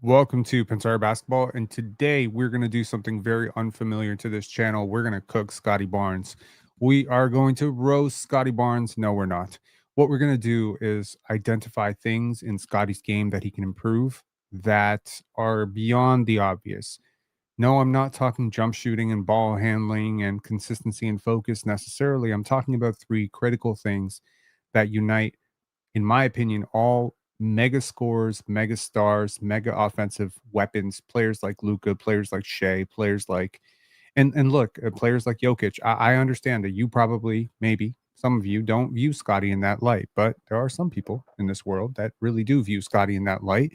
Welcome to Pensar Basketball, and today we're going to do something very unfamiliar to this channel. We're going to cook Scottie Barnes. We are going to roast Scottie Barnes. No, we're not. What we're going to do is identify things in Scottie's game that he can improve that are beyond the obvious. No, I'm not talking jump shooting and ball handling and consistency and focus necessarily. I'm talking about three critical things that unite, in my opinion, all mega scorers, mega stars, mega offensive weapons, players like Luka, players like Shai, players like and look, players like Jokic. I understand that you probably, maybe some of you don't view Scotty in that light, but there are some people in this world that really do view Scotty in that light.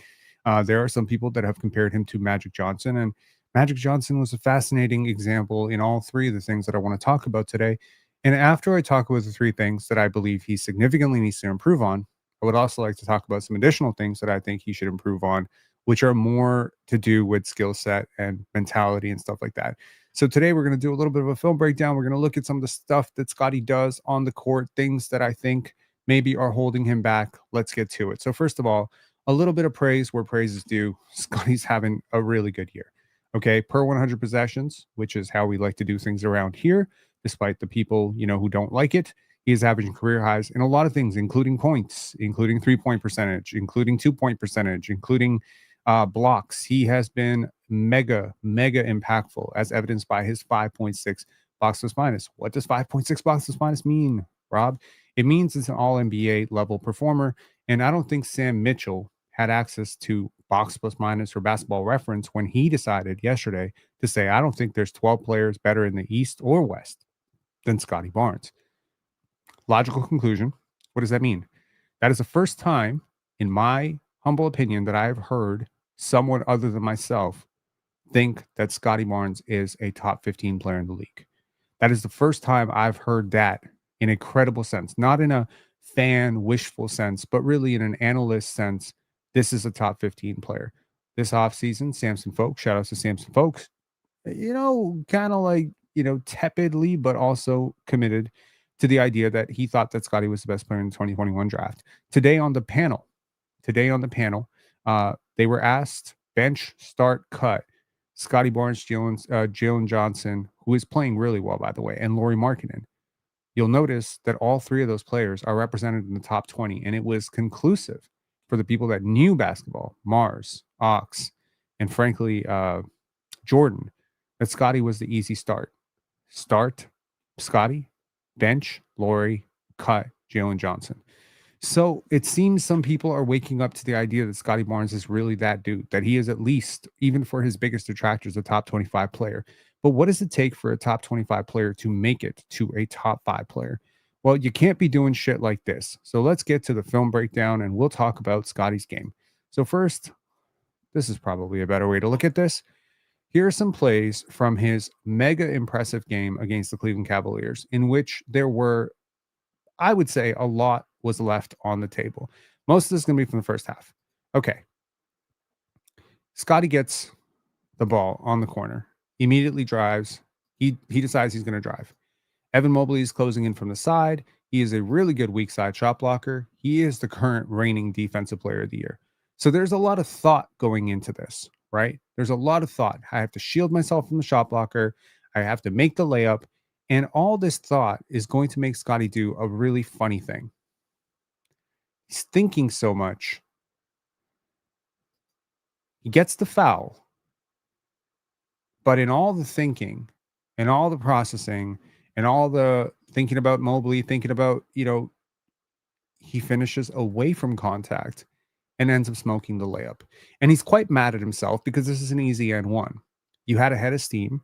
There are some people that have compared him to Magic Johnson, and Magic Johnson was a fascinating example in all three of the things that I want to talk about today. And after I talk about the three things that I believe he significantly needs to improve on, I would also like to talk about some additional things that I think he should improve on, which are more to do with skill set and mentality and stuff like that. So today we're going to do a little bit of a film breakdown. We're going to look at some of the stuff that Scotty does on the court, things that I think maybe are holding him back. Let's get to it. So first of all, a little bit of praise where praise is due. Scotty's having a really good year. Okay, per 100 possessions, which is how we like to do things around here, despite the people, who don't like it. He is averaging career highs in a lot of things, including points, including 3-point percentage, including 2-point percentage, including blocks. He has been mega impactful, as evidenced by his 5.6 box plus minus. What does 5.6 box plus minus mean, Rob? It means it's an all NBA level performer. And I don't think Sam Mitchell had access to box plus minus or basketball reference when he decided yesterday to say, I don't think there's 12 players better in the East or West than Scottie Barnes. Logical conclusion. What does that mean? That is the first time, in my humble opinion, that I have heard someone other than myself think that Scottie Barnes is a top 15 player in the league. That is the first time I've heard that in a credible sense, not in a fan wishful sense, but really in an analyst sense. This is a top 15 player. This offseason, Samson Folks, shout out to Samson Folks, kind of like, tepidly, but also committed to the idea that he thought that Scotty was the best player in the 2021 draft. Today on the panel, they were asked bench, start, cut. Scottie Barnes, Jalen Johnson, who is playing really well, by the way, and Lauri Markkanen. You'll notice that all three of those players are represented in the top 20, and it was conclusive for the people that knew basketball, Mars, Ox, and frankly, Jordan, that Scotty was the easy start. Start, Scotty, bench, Lauri, cut, Jalen Johnson. So it seems some people are waking up to the idea that Scottie Barnes is really that dude, that he is at least, even for his biggest detractors, a top 25 player. But what does it take for a top 25 player to make it to a top 5 player? Well, you can't be doing shit like this. So let's get to the film breakdown and we'll talk about Scottie's game. So first, this is probably a better way to look at this. Here are some plays from his mega impressive game against the Cleveland Cavaliers, in which there were, I would say, a lot was left on the table. Most of this is going to be from the first half. Okay. Scotty gets the ball on the corner, immediately drives. He decides he's going to drive. Evan Mobley is closing in from the side. He is a really good weak side shot blocker. He is the current reigning defensive player of the year. So there's a lot of thought going into this, right? There's a lot of thought. I have to shield myself from the shot blocker. I have to make the layup. And all this thought is going to make Scotty do a really funny thing. He's thinking so much. He gets the foul. But in all the thinking and all the processing and all the thinking about Mobley, thinking about, he finishes away from contact and ends up smoking the layup. And he's quite mad at himself because this is an easy N1. You had a head of steam.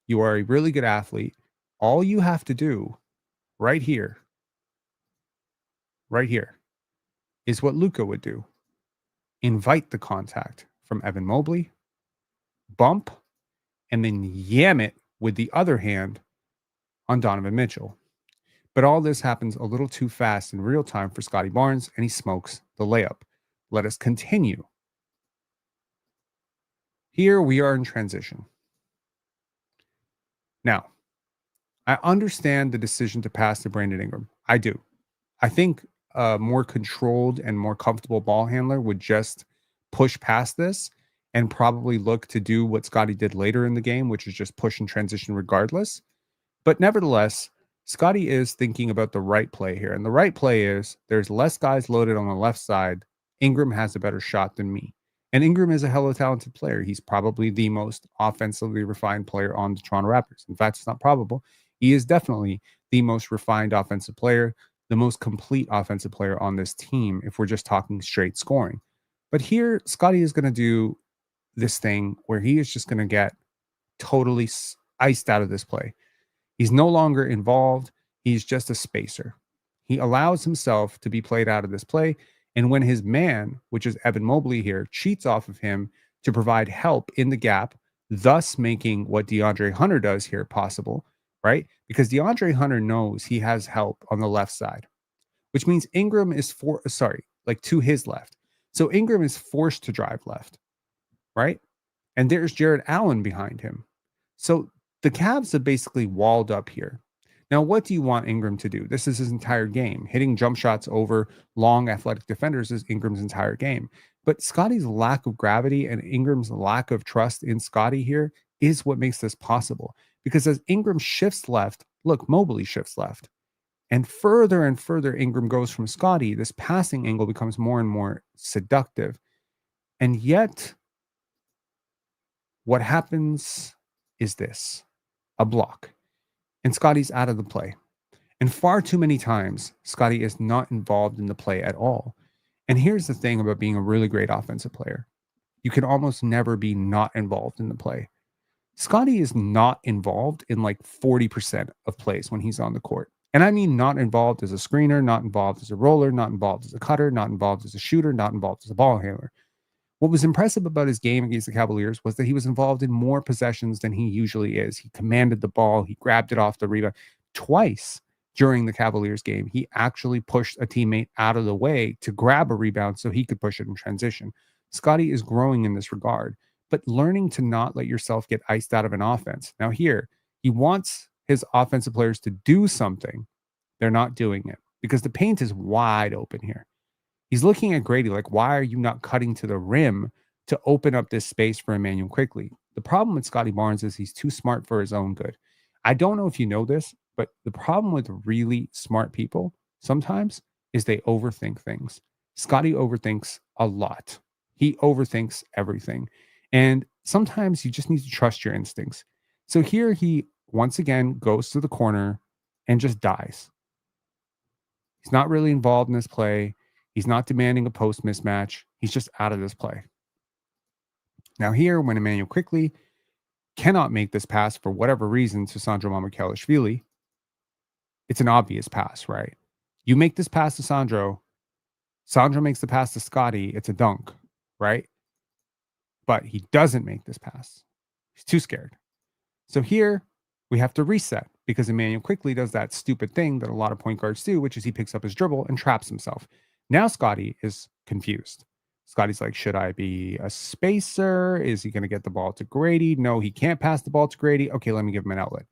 You are a really good athlete. All you have to do right here, is what Luka would do. Invite the contact from Evan Mobley, bump, and then yam it with the other hand on Donovan Mitchell. But all this happens a little too fast in real time for Scottie Barnes, and he smokes the layup. Let us continue. Here we are in transition. Now, I understand the decision to pass to Brandon Ingram. I do. I think a more controlled and more comfortable ball handler would just push past this and probably look to do what Scottie did later in the game, which is just push and transition regardless. But nevertheless, Scottie is thinking about the right play here. And the right play is there's less guys loaded on the left side. Ingram has a better shot than me. And Ingram is a hella talented player. He's probably the most offensively refined player on the Toronto Raptors. In fact, it's not probable. He is definitely the most refined offensive player, the most complete offensive player on this team, if we're just talking straight scoring. But here, Scottie is going to do this thing where he is just going to get totally iced out of this play. He's no longer involved. He's just a spacer. He allows himself to be played out of this play. And when his man, which is Evan Mobley here, cheats off of him to provide help in the gap, thus making what DeAndre Hunter does here possible, right? Because DeAndre Hunter knows he has help on the left side, which means Ingram is to his left. So Ingram is forced to drive left, right? And there's Jared Allen behind him. So the Cavs have basically walled up here. Now, what do you want Ingram to do? This is his entire game. Hitting jump shots over long athletic defenders is Ingram's entire game. But Scottie's lack of gravity and Ingram's lack of trust in Scottie here is what makes this possible. Because as Ingram shifts left, look, Mobley shifts left. And further Ingram goes from Scottie, this passing angle becomes more and more seductive. And yet, what happens is this: a block. And Scottie's out of the play. And far too many times, Scottie is not involved in the play at all. And here's the thing about being a really great offensive player: you can almost never be not involved in the play. Scottie is not involved in like 40% of plays when he's on the court. And I mean not involved as a screener, not involved as a roller, not involved as a cutter, not involved as a shooter, not involved as a ball handler. What was impressive about his game against the Cavaliers was that he was involved in more possessions than he usually is. He commanded the ball. He grabbed it off the rebound. Twice during the Cavaliers game, he actually pushed a teammate out of the way to grab a rebound so he could push it in transition. Scottie is growing in this regard, but learning to not let yourself get iced out of an offense. Now here, he wants his offensive players to do something. They're not doing it because the paint is wide open here. He's looking at Grady like, why are you not cutting to the rim to open up this space for Immanuel quickly? The problem with Scottie Barnes is he's too smart for his own good. I don't know if you know this, but the problem with really smart people sometimes is they overthink things. Scottie overthinks a lot. He overthinks everything. And sometimes you just need to trust your instincts. So here he once again goes to the corner and just dies. He's not really involved in this play. He's not demanding a post mismatch. He's just out of this play. Now here, when Immanuel quickly cannot make this pass for whatever reason to Sandro Mamukelashvili, it's an obvious pass, right? You make this pass to Sandro makes the pass to Scottie, it's a dunk, right? But he doesn't make this pass. He's too scared. So here, we have to reset because Immanuel quickly does that stupid thing that a lot of point guards do, which is he picks up his dribble and traps himself. Now Scottie is confused. Scottie's like, should I be a spacer? Is he going to get the ball to Grady? No, he can't pass the ball to Grady. Okay, let me give him an outlet.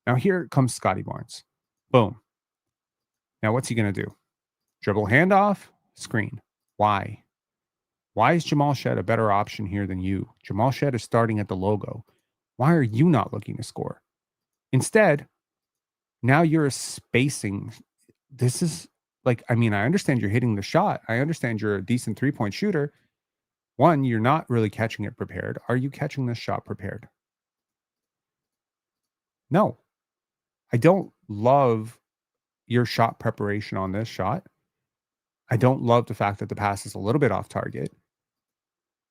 Now here comes Scottie Barnes. Boom. Now what's he going to do? Dribble handoff, screen. Why? Why is Jamal Shead a better option here than you? Jamal Shead is starting at the logo. Why are you not looking to score? Instead, now you're spacing. This is like, I mean, I understand you're hitting the shot. I understand you're a decent three-point shooter. One, you're not really catching it prepared. Are you catching this shot prepared? No. I don't love your shot preparation on this shot. I don't love the fact that the pass is a little bit off target.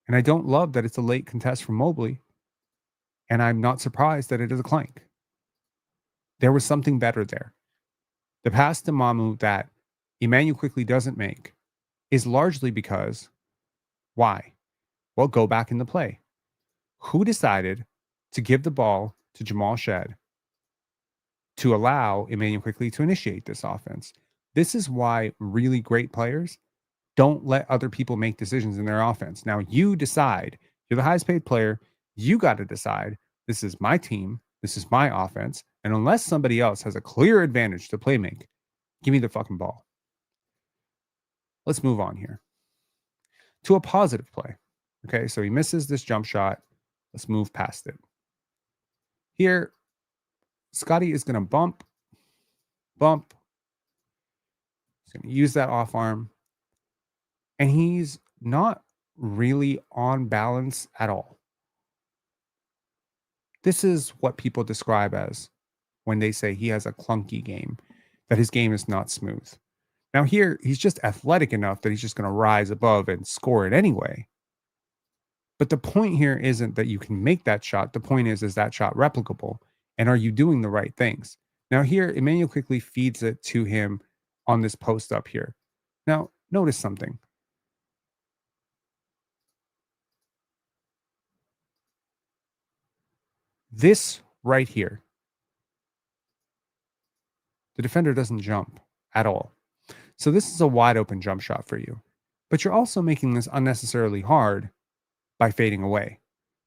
And I don't love that it's a late contest from Mobley. And I'm not surprised that it is a clank. There was something better there. The pass to Mamu that Immanuel quickly doesn't make is largely because, why? Well, go back in the play. Who decided to give the ball to Jamal Shead to allow Immanuel quickly to initiate this offense? This is why really great players don't let other people make decisions in their offense. Now you decide. You're the highest paid player. You got to decide, this is my team. This is my offense. And unless somebody else has a clear advantage to play make, give me the fucking ball. Let's move on here to a positive play. Okay, so he misses this jump shot. Let's move past it. Here, Scotty is going to bump. He's going to use that off arm, and he's not really on balance at all. This is what people describe as when they say he has a clunky game, that his game is not smooth. Now, here, he's just athletic enough that he's just going to rise above and score it anyway. But the point here isn't that you can make that shot. The point is that shot replicable? And are you doing the right things? Now, here, Emmanuel quickly feeds it to him on this post up here. Now, notice something. This right here, the defender doesn't jump at all. So this is a wide open jump shot for you. But you're also making this unnecessarily hard by fading away.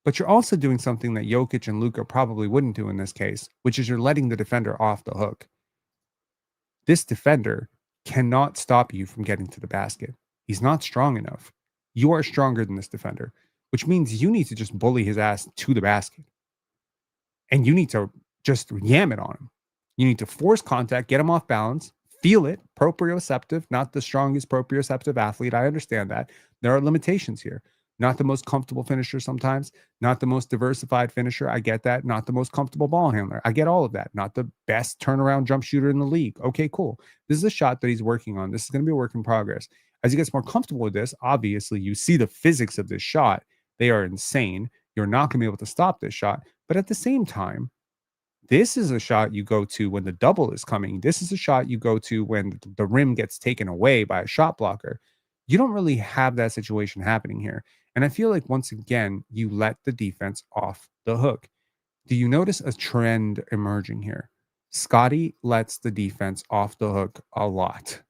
But you're also doing something that Jokic and Luka probably wouldn't do in this case, which is you're letting the defender off the hook. This defender cannot stop you from getting to the basket. He's not strong enough. You are stronger than this defender, which means you need to just bully his ass to the basket. And you need to just yam it on him. You need to force contact, get him off balance, feel it, proprioceptive, not the strongest proprioceptive athlete. I understand that. There are limitations here. Not the most comfortable finisher sometimes, not the most diversified finisher. I get that. Not the most comfortable ball handler. I get all of that. Not the best turnaround jump shooter in the league. Okay, cool. This is a shot that he's working on. This is going to be a work in progress. As he gets more comfortable with this, obviously you see the physics of this shot. They are insane. You're not going to be able to stop this shot. But at the same time, this is a shot you go to when the double is coming. This is a shot you go to when the rim gets taken away by a shot blocker. You don't really have that situation happening here. And I feel like once again, you let the defense off the hook. Do you notice a trend emerging here? Scotty lets the defense off the hook a lot.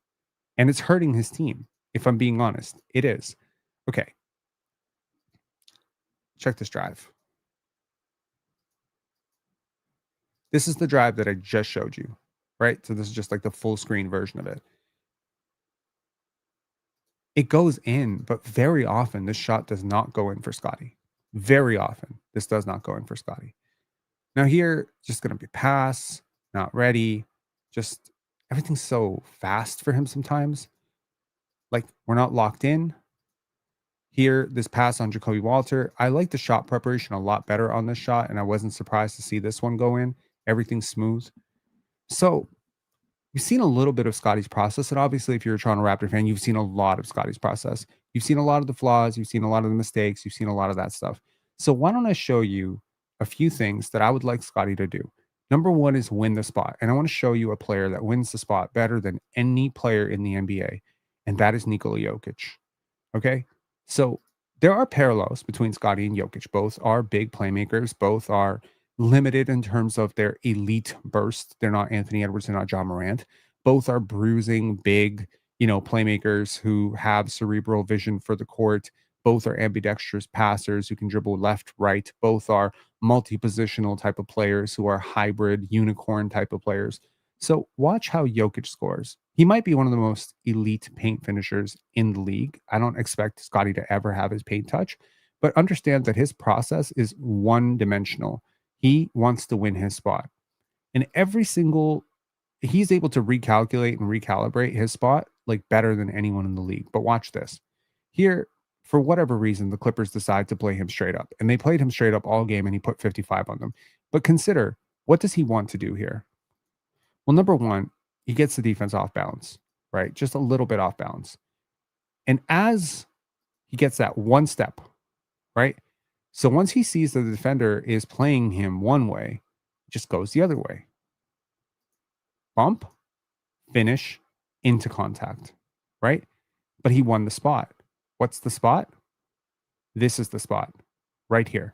And it's hurting his team. If I'm being honest, it is. Okay. Check this drive. This is the drive that I just showed you, right? So this is just like the full screen version of it. It goes in, but very often this shot does not go in for Scotty. Very often this does not go in for Scotty. Now here, just going to be pass, not ready. Just everything's so fast for him sometimes. Like we're not locked in. Here, this pass on Jacoby Walter. I like the shot preparation a lot better on this shot, and I wasn't surprised to see this one go in. Everything's smooth. So you've seen a little bit of Scotty's process. And obviously, if you're a Toronto Raptor fan, you've seen a lot of Scotty's process. You've seen a lot of the flaws. You've seen a lot of the mistakes. You've seen a lot of that stuff. So why don't I show you a few things that I would like Scotty to do? Number one is win the spot. And I want to show you a player that wins the spot better than any player in the NBA. And that is Nikola Jokic. Okay. So there are parallels between Scotty and Jokic. Both are big playmakers. Both are limited in terms of their elite burst. They're not Anthony Edwards. They're not John Morant. Both are bruising, big, playmakers who have cerebral vision for the court. Both are ambidextrous passers who can dribble left, right. Both are multi-positional type of players who are hybrid, unicorn type of players. So watch how Jokic scores. He might be one of the most elite paint finishers in the league. I don't expect Scotty to ever have his paint touch, but understand that his process is one dimensional. He wants to win his spot. And he's able to recalculate and recalibrate his spot like better than anyone in the league. But watch this. Here, for whatever reason, the Clippers decide to play him straight up. And they played him straight up all game and he put 55 on them. But consider, what does he want to do here? Well, number one, he gets the defense off balance, right? Just a little bit off balance. And as he gets that one step, right? So once he sees that the defender is playing him one way, it just goes the other way. Bump, finish, into contact, right? But he won the spot. What's the spot? This is the spot right here.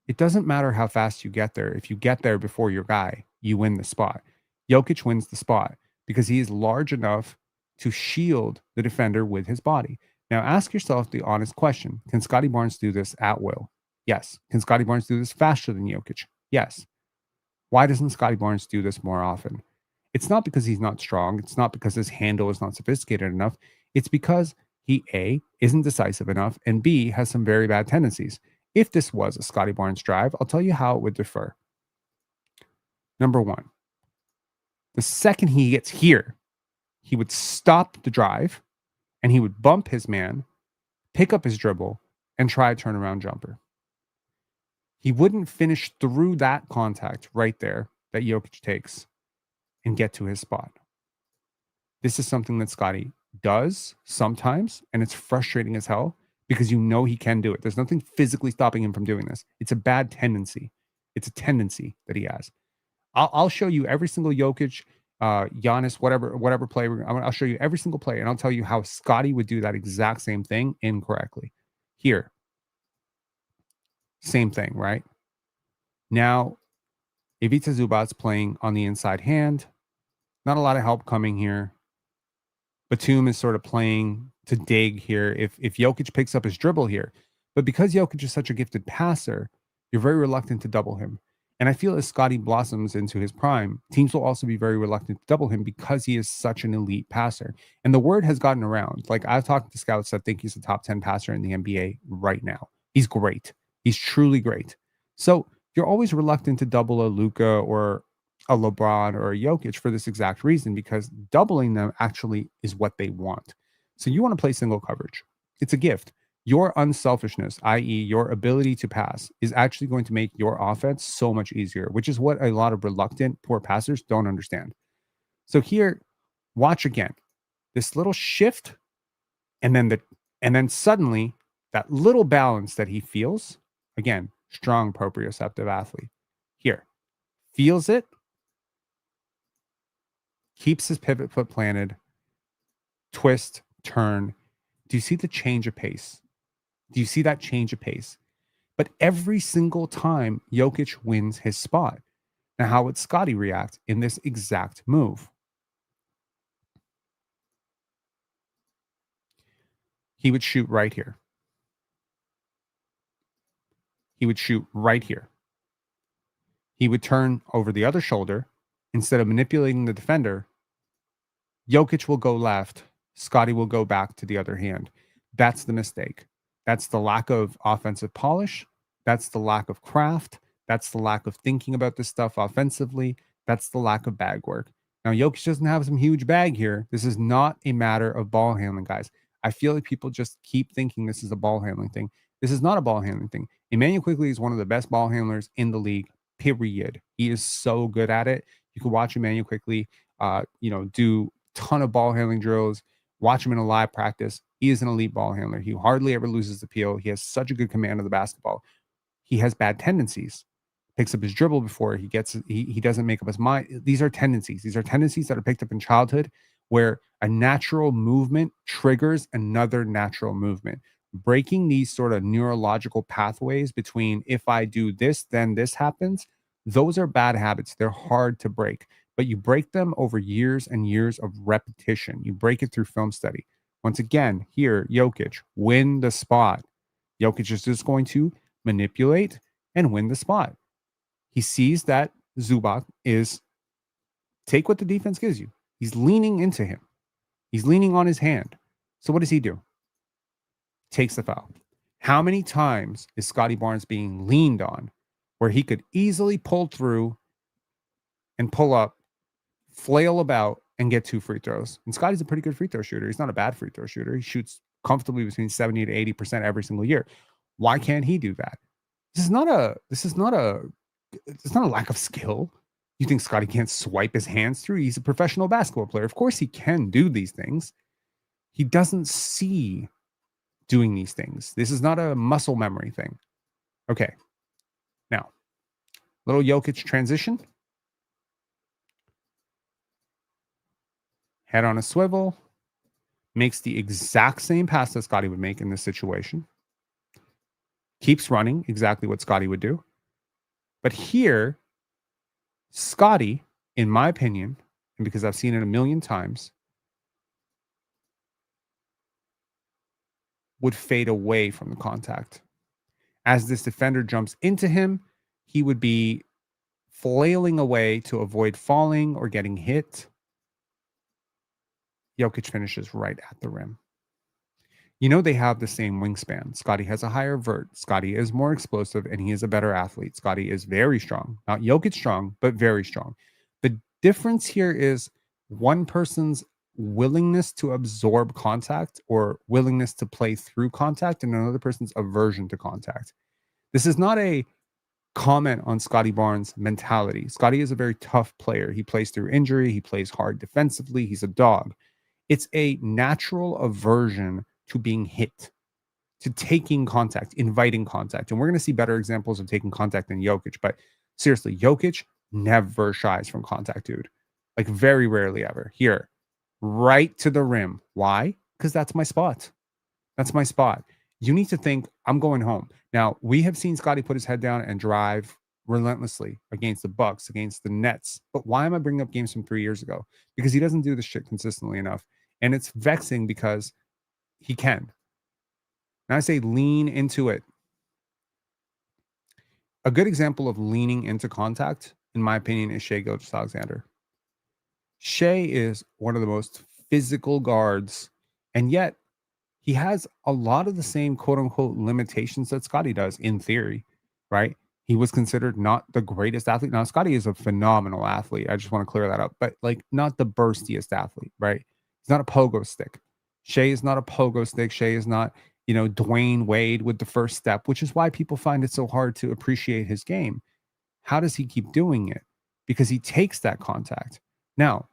It doesn't matter how fast you get there. If you get there before your guy, you win the spot. Jokic wins the spot because he is large enough to shield the defender with his body. Now ask yourself the honest question. Can Scottie Barnes do this at will? Yes. Can Scottie Barnes do this faster than Jokic? Yes. Why doesn't Scottie Barnes do this more often? It's not because he's not strong. It's not because his handle is not sophisticated enough. It's because he A, isn't decisive enough, and B, has some very bad tendencies. If this was a Scottie Barnes drive, I'll tell you how it would differ. Number one, the second he gets here, he would stop the drive and he would bump his man, pick up his dribble, and try a turnaround jumper. He wouldn't finish through that contact right there that Jokic takes and get to his spot. This is something that Scottie does sometimes, and it's frustrating as hell because you know he can do it. There's nothing physically stopping him from doing this. It's a bad tendency. It's a tendency that he has. I'll show you every single Jokic, Giannis, whatever play. I'll show you every single play, and I'll tell you how Scottie would do that exact same thing incorrectly. Here, same thing, right? Now, Ivica Zubac's playing on the inside hand. Not a lot of help coming here. Batum is sort of playing to dig here if Jokic picks up his dribble here. But because Jokic is such a gifted passer, you're very reluctant to double him. And I feel as Scottie blossoms into his prime, teams will also be very reluctant to double him because he is such an elite passer. And the word has gotten around. Like, I've talked to scouts that think he's a top 10 passer in the NBA right now. He's great. He's truly great. So you're always reluctant to double a Luka or a LeBron or a Jokic for this exact reason, because doubling them actually is what they want. So you want to play single coverage. It's a gift. Your unselfishness, i.e., your ability to pass, is actually going to make your offense so much easier, which is what a lot of reluctant, poor passers don't understand. So here, watch again. This little shift, and then suddenly that little balance that he feels, again, strong proprioceptive athlete. Here, feels it, keeps his pivot foot planted, twist, turn. Do you see the change of pace? Do you see that change of pace? But every single time Jokic wins his spot. Now, how would Scottie react in this exact move? He would shoot right here. He would shoot right here. He would turn over the other shoulder. Instead of manipulating the defender, Jokic will go left. Scottie will go back to the other hand. That's the mistake. That's the lack of offensive polish. That's the lack of craft. That's the lack of thinking about this stuff offensively. That's the lack of bag work. Now, Jokic doesn't have some huge bag here. This is not a matter of ball handling, guys. I feel like people just keep thinking this is a ball handling thing. This is not a ball handling thing. Emmanuel Quickley is one of the best ball handlers in the league, period. He is so good at it. You can watch Emmanuel Quickley, do ton of ball handling drills. Watch him in a live practice. He is an elite ball handler. He hardly ever loses the PO. He has such a good command of the basketball. He has bad tendencies. Picks up his dribble before he doesn't make up his mind. These are tendencies. These are tendencies that are picked up in childhood, where a natural movement triggers another natural movement. Breaking these sort of neurological pathways between, if I do this, then this happens, those are bad habits. They're hard to break, but you break them over years and years of repetition. You break it through film study. Once again, here, Jokic, win the spot. Jokic is just going to manipulate and win the spot. He sees that Zubac is take what the defense gives you. He's leaning into him. He's leaning on his hand. So what does he do? Takes the foul. How many times is Scottie Barnes being leaned on where he could easily pull through and pull up, flail about, and get 2 free throws? And Scottie's a pretty good free throw shooter. He's not a bad free throw shooter. He shoots comfortably between 70 to 80% every single year. Why can't he do that? It's not a lack of skill. You think Scottie can't swipe his hands through? He's a professional basketball player. Of course he can do these things. He doesn't see doing these things. This is not a muscle memory thing. Okay. Now, little Jokic transition. Head on a swivel. Makes the exact same pass that Scottie would make in this situation. Keeps running, exactly what Scottie would do. But here, Scottie, in my opinion, and because I've seen it a million times, would fade away from the contact. As this defender jumps into him, he would be flailing away to avoid falling or getting hit. Jokic finishes right at the rim. You know, they have the same wingspan. Scottie has a higher vert. Scottie is more explosive and he is a better athlete. Scottie is very strong. Not Jokic strong, but very strong. The difference here is one person's willingness to absorb contact or willingness to play through contact and another person's aversion to contact. This is not a comment on Scottie Barnes' mentality. Scottie is a very tough player. He plays through injury, he plays hard defensively, he's a dog. It's a natural aversion to being hit, to taking contact, inviting contact. And we're going to see better examples of taking contact than Jokic. But seriously, Jokic never shies from contact, dude. Like very rarely ever. Here, right to the rim. Why? Because that's my spot. That's my spot. You need to think, I'm going home. Now, we have seen Scottie put his head down and drive relentlessly against the Bucks, against the Nets. But why am I bringing up games from 3 years ago? Because he doesn't do this shit consistently enough. And it's vexing because he can. And I say lean into it. A good example of leaning into contact, in my opinion, is Shai Gilgeous-Alexander. Shai is one of the most physical guards, and yet he has a lot of the same quote unquote limitations that Scottie does in theory, right? He was considered not the greatest athlete. Now, Scottie is a phenomenal athlete. I just want to clear that up, but like not the burstiest athlete, right? He's not a pogo stick. Shai is not a pogo stick. Shai is not, Dwayne Wade with the first step, which is why people find it so hard to appreciate his game. How does he keep doing it? Because he takes that contact. Now,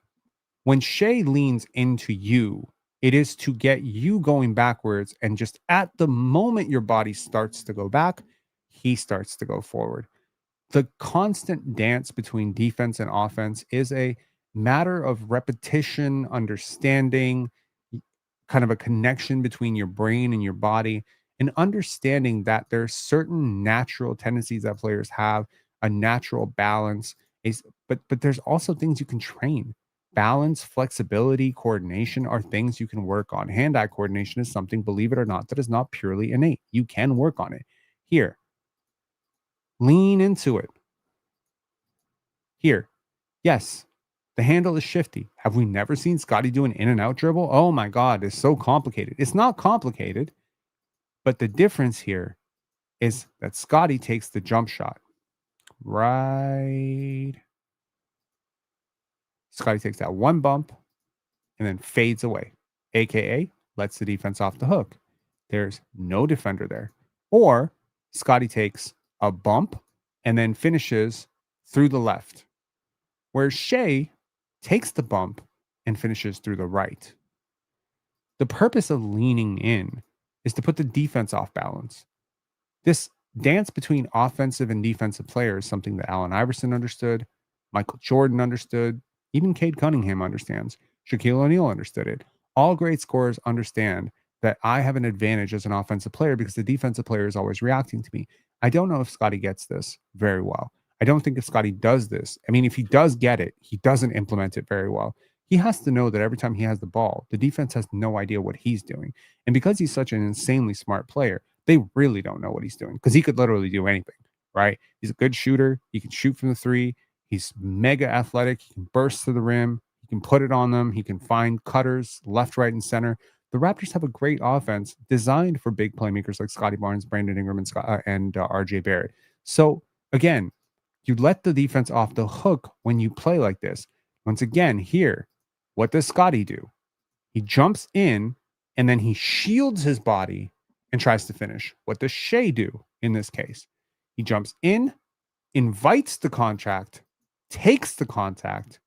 when Shai leans into you, it is to get you going backwards. And just at the moment your body starts to go back, he starts to go forward. The constant dance between defense and offense is a matter of repetition, understanding, kind of a connection between your brain and your body, and understanding that there's certain natural tendencies that players have, a natural balance is, but there's also things you can train. Balance, flexibility, coordination are things you can work on. Hand-eye coordination is something, believe it or not, that is not purely innate. You can work on it. Here, lean into it. Here, yes, the handle is shifty. Have we never seen Scottie do an in and out dribble? Oh my God, it's so complicated. It's not complicated, but the difference here is that Scottie takes the jump shot. Right. Scottie takes that one bump and then fades away, AKA lets the defense off the hook. There's no defender there. Or Scottie takes a bump and then finishes through the left, where Shai takes the bump and finishes through the right. The purpose of leaning in is to put the defense off balance. This dance between offensive and defensive players is something that Allen Iverson understood, Michael Jordan understood, even Cade Cunningham understands. Shaquille O'Neal understood it. All great scorers understand that I have an advantage as an offensive player because the defensive player is always reacting to me. I don't know if Scottie gets this very well. I don't think if Scottie does this, I mean, if he does get it, he doesn't implement it very well. He has to know that every time he has the ball, the defense has no idea what he's doing. And because he's such an insanely smart player, they really don't know what he's doing because he could literally do anything, right? He's a good shooter. He can shoot from the three. He's mega athletic. He can burst to the rim. He can put it on them. He can find cutters left, right, and center. The Raptors have a great offense designed for big playmakers like Scottie Barnes, Brandon Ingram, and RJ Barrett. So again, you let the defense off the hook when you play like this. Once again, here, what does Scottie do? He jumps in and then he shields his body and tries to finish. What does Shai do in this case? He jumps in, invites the contact, takes the contact,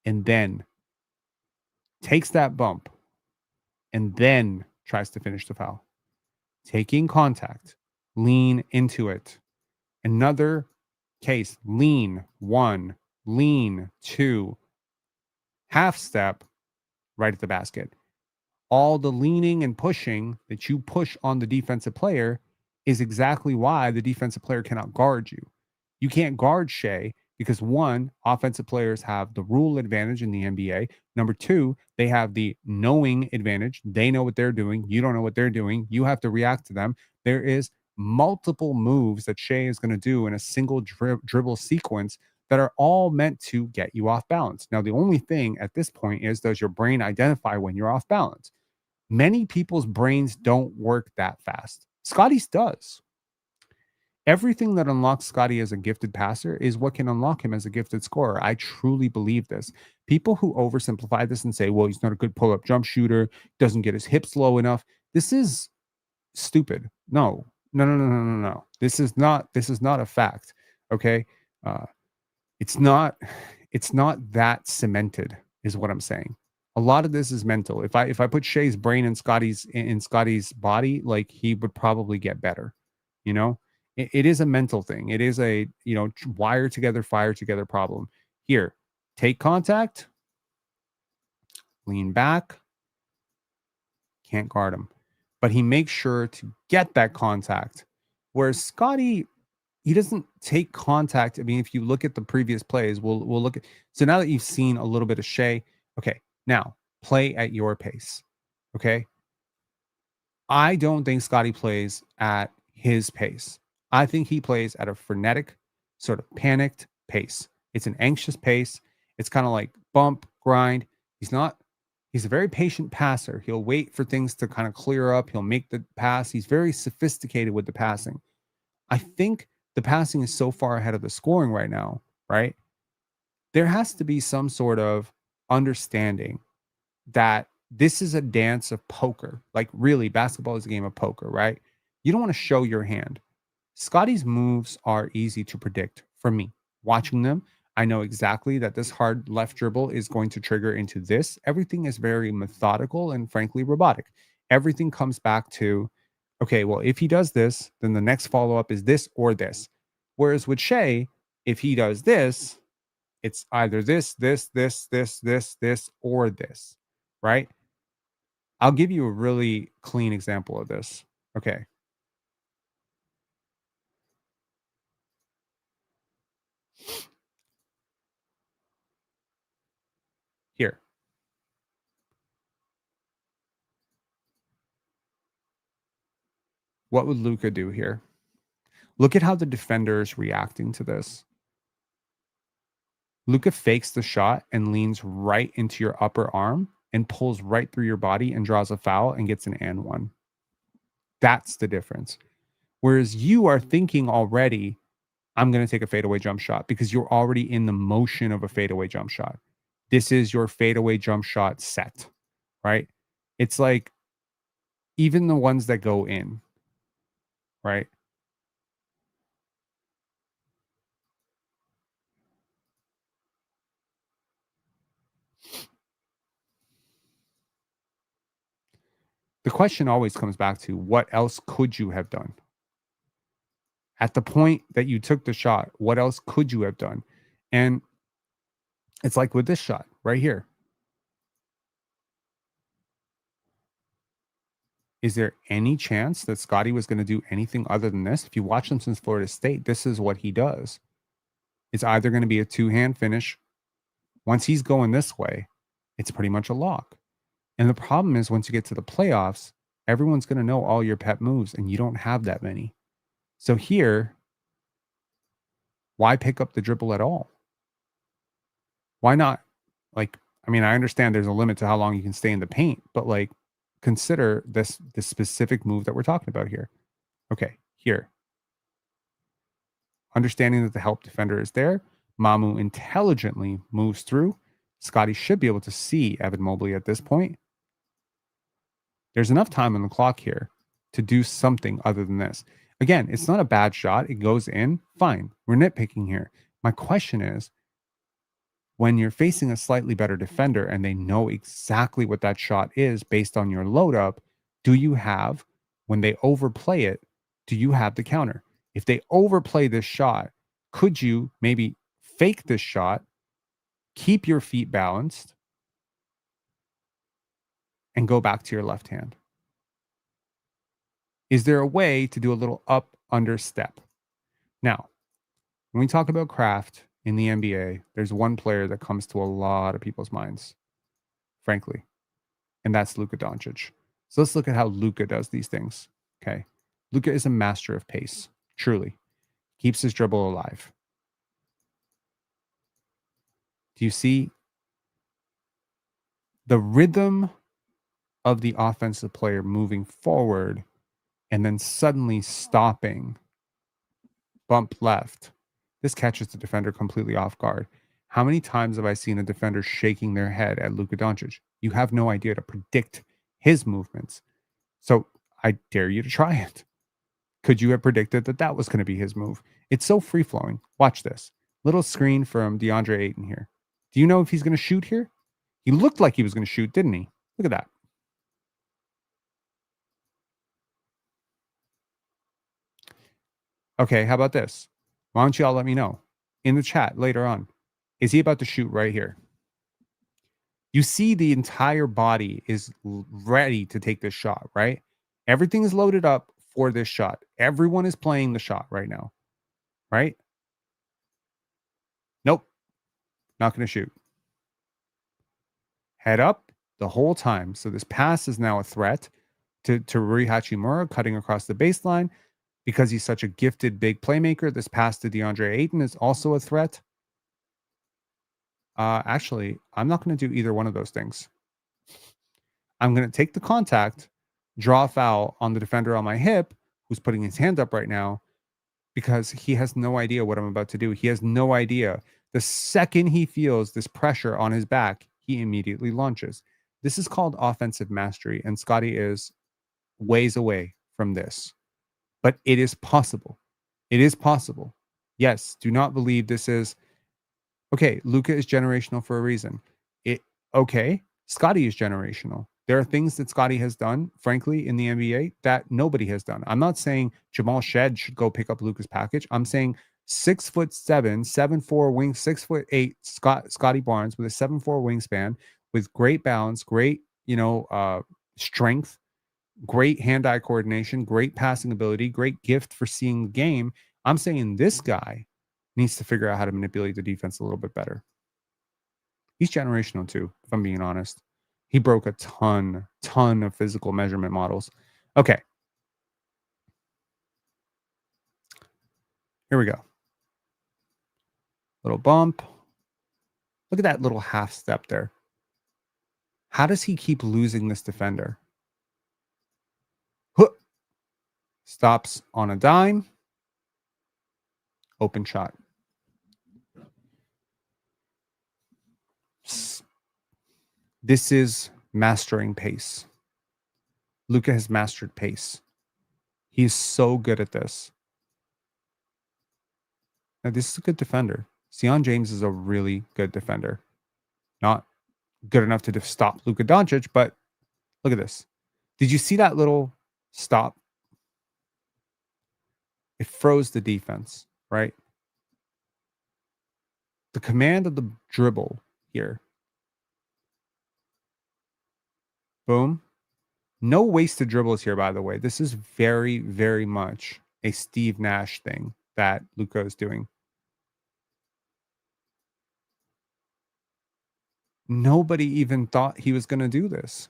and then takes that bump and then tries to finish the foul. Taking contact, lean into it. Another case, lean, one, lean, two, half step, right at the basket. All the leaning and pushing that you push on the defensive player is exactly why the defensive player cannot guard you. You can't guard Shai because one, offensive players have the rule advantage in the NBA. Number two, they have the knowing advantage. They know what they're doing. You don't know what they're doing. You have to react to them. There is multiple moves that Shai is going to do in a single dribble sequence that are all meant to get you off balance. Now, the only thing at this point is, does your brain identify when you're off balance? Many people's brains don't work that fast. Scotty's does. Everything that unlocks Scotty as a gifted passer is what can unlock him as a gifted scorer. I truly believe this. People who oversimplify this and say, well, he's not a good pull up jump shooter, doesn't get his hips low enough. This is stupid. No, no, no, no, no, no, no. This is not a fact. Okay. Uh, it's not, it's not that cemented, is what I'm saying. A lot of this is mental. If I put Shai's brain in Scotty's body, like he would probably get better. You know, it is a mental thing. It is a wire together, fire together problem. Here, take contact, lean back, can't guard him, but he makes sure to get that contact. Whereas Scotty, he doesn't take contact. I mean, if you look at the previous plays, we'll look at. So now that you've seen a little bit of Shai, okay, now play at your pace. Okay, I don't think Scotty plays at his pace. I think he plays at a frenetic, sort of panicked pace. It's an anxious pace. It's kind of like bump, grind. He's not, he's a very patient passer. He'll wait for things to kind of clear up. He'll make the pass. He's very sophisticated with the passing. I think the passing is so far ahead of the scoring right now, right? There has to be some sort of understanding that this is a dance of poker. Like, really, basketball is a game of poker, right? You don't want to show your hand. Scotty's moves are easy to predict for me. Watching them, I know exactly that this hard left dribble is going to trigger into this. Everything is very methodical and frankly robotic. Everything comes back to, okay, well, if he does this, then the next follow up is this or this. Whereas with Shai, if he does this, it's either this, or this, right? I'll give you a really clean example of this. Okay. Here. What would Luka do here? Look at how the defender is reacting to this. Luka fakes the shot and leans right into your upper arm and pulls right through your body and draws a foul and gets an and one. That's the difference. Whereas you are thinking already, I'm going to take a fadeaway jump shot because you're already in the motion of a fadeaway jump shot. This is your fadeaway jump shot set, right? It's like even the ones that go in, right? The question always comes back to what else could you have done? At the point that you took the shot, what else could you have done? And it's like with this shot right here. Is there any chance that Scotty was going to do anything other than this? If you watch him since Florida State, this is what he does. It's either going to be a two-hand finish. Once he's going this way, it's pretty much a lock. And the problem is once you get to the playoffs, everyone's going to know all your pet moves and you don't have that many. So here, why pick up the dribble at all? Why not? Like, I mean, I understand there's a limit to how long you can stay in the paint, but like consider this specific move that we're talking about here. Okay, here. Understanding that the help defender is there, Mamu intelligently moves through. Scotty should be able to see Evan Mobley at this point. There's enough time on the clock here to do something other than this. Again, it's not a bad shot. It goes in. Fine. We're nitpicking here. My question is, when you're facing a slightly better defender and they know exactly what that shot is based on your load up, do you have, when they overplay it, do you have the counter? If they overplay this shot, could you maybe fake this shot, keep your feet balanced, and go back to your left hand? Is there a way to do a little up under step? Now, when we talk about craft in the NBA, there's one player that comes to a lot of people's minds, frankly, and that's Luka Doncic. So let's look at how Luka does these things. Okay. Luka is a master of pace, truly. Keeps his dribble alive. Do you see the rhythm of the offensive player moving forward and then suddenly stopping, bump left. This catches the defender completely off guard. How many times have I seen a defender shaking their head at Luka Doncic? You have no idea to predict his movements. So I dare you to try it. Could you have predicted that that was going to be his move? It's so free flowing. Watch this little screen from DeAndre Ayton here. Do you know if he's going to shoot here? He looked like he was going to shoot, didn't he? Look at that. Okay, how about this? Why don't you all let me know in the chat later on? Is he about to shoot right here? You see the entire body is ready to take this shot, right? Everything is loaded up for this shot. Everyone is playing the shot right now, right? Nope, not going to shoot. Head up the whole time. So this pass is now a threat to Rui Hachimura cutting across the baseline because he's such a gifted big playmaker. This pass to DeAndre Ayton is also a threat. Actually, I'm not going to do either one of those things. I'm going to take the contact, draw a foul on the defender on my hip, who's putting his hand up right now, because he has no idea what I'm about to do. He has no idea. The second he feels this pressure on his back, he immediately launches. This is called offensive mastery, and Scottie is ways away from this. But it is possible. It is possible. Yes, do not believe this is okay. Luka is generational for a reason. Okay, Scottie is generational. There are things that Scottie has done, frankly, in the NBA that nobody has done. I'm not saying Jamal Shed should go pick up Luka's package. I'm saying 6'7", 7'4" wing, 6'8" Scottie Barnes with a 7'4" wingspan, with great balance, great strength, great hand-eye coordination, great passing ability, great gift for seeing the game. I'm saying this guy needs to figure out how to manipulate the defense a little bit better. He's generational too, if I'm being honest. He broke a ton of physical measurement models. Okay. Here we go. Little bump. Look at that little half step there. How does he keep losing this defender? Huh. Stops on a dime. Open shot. This is mastering pace. Luka has mastered pace. He's so good at this. Now, this is a good defender. Sion James is a really good defender. Not good enough to stop Luka Doncic, but look at this. Did you see that little stop? It froze the defense, right? The command of the dribble here. Boom. No wasted dribbles here, by the way. This is very, very much a Steve Nash thing that Luka is doing. Nobody even thought he was going to do this.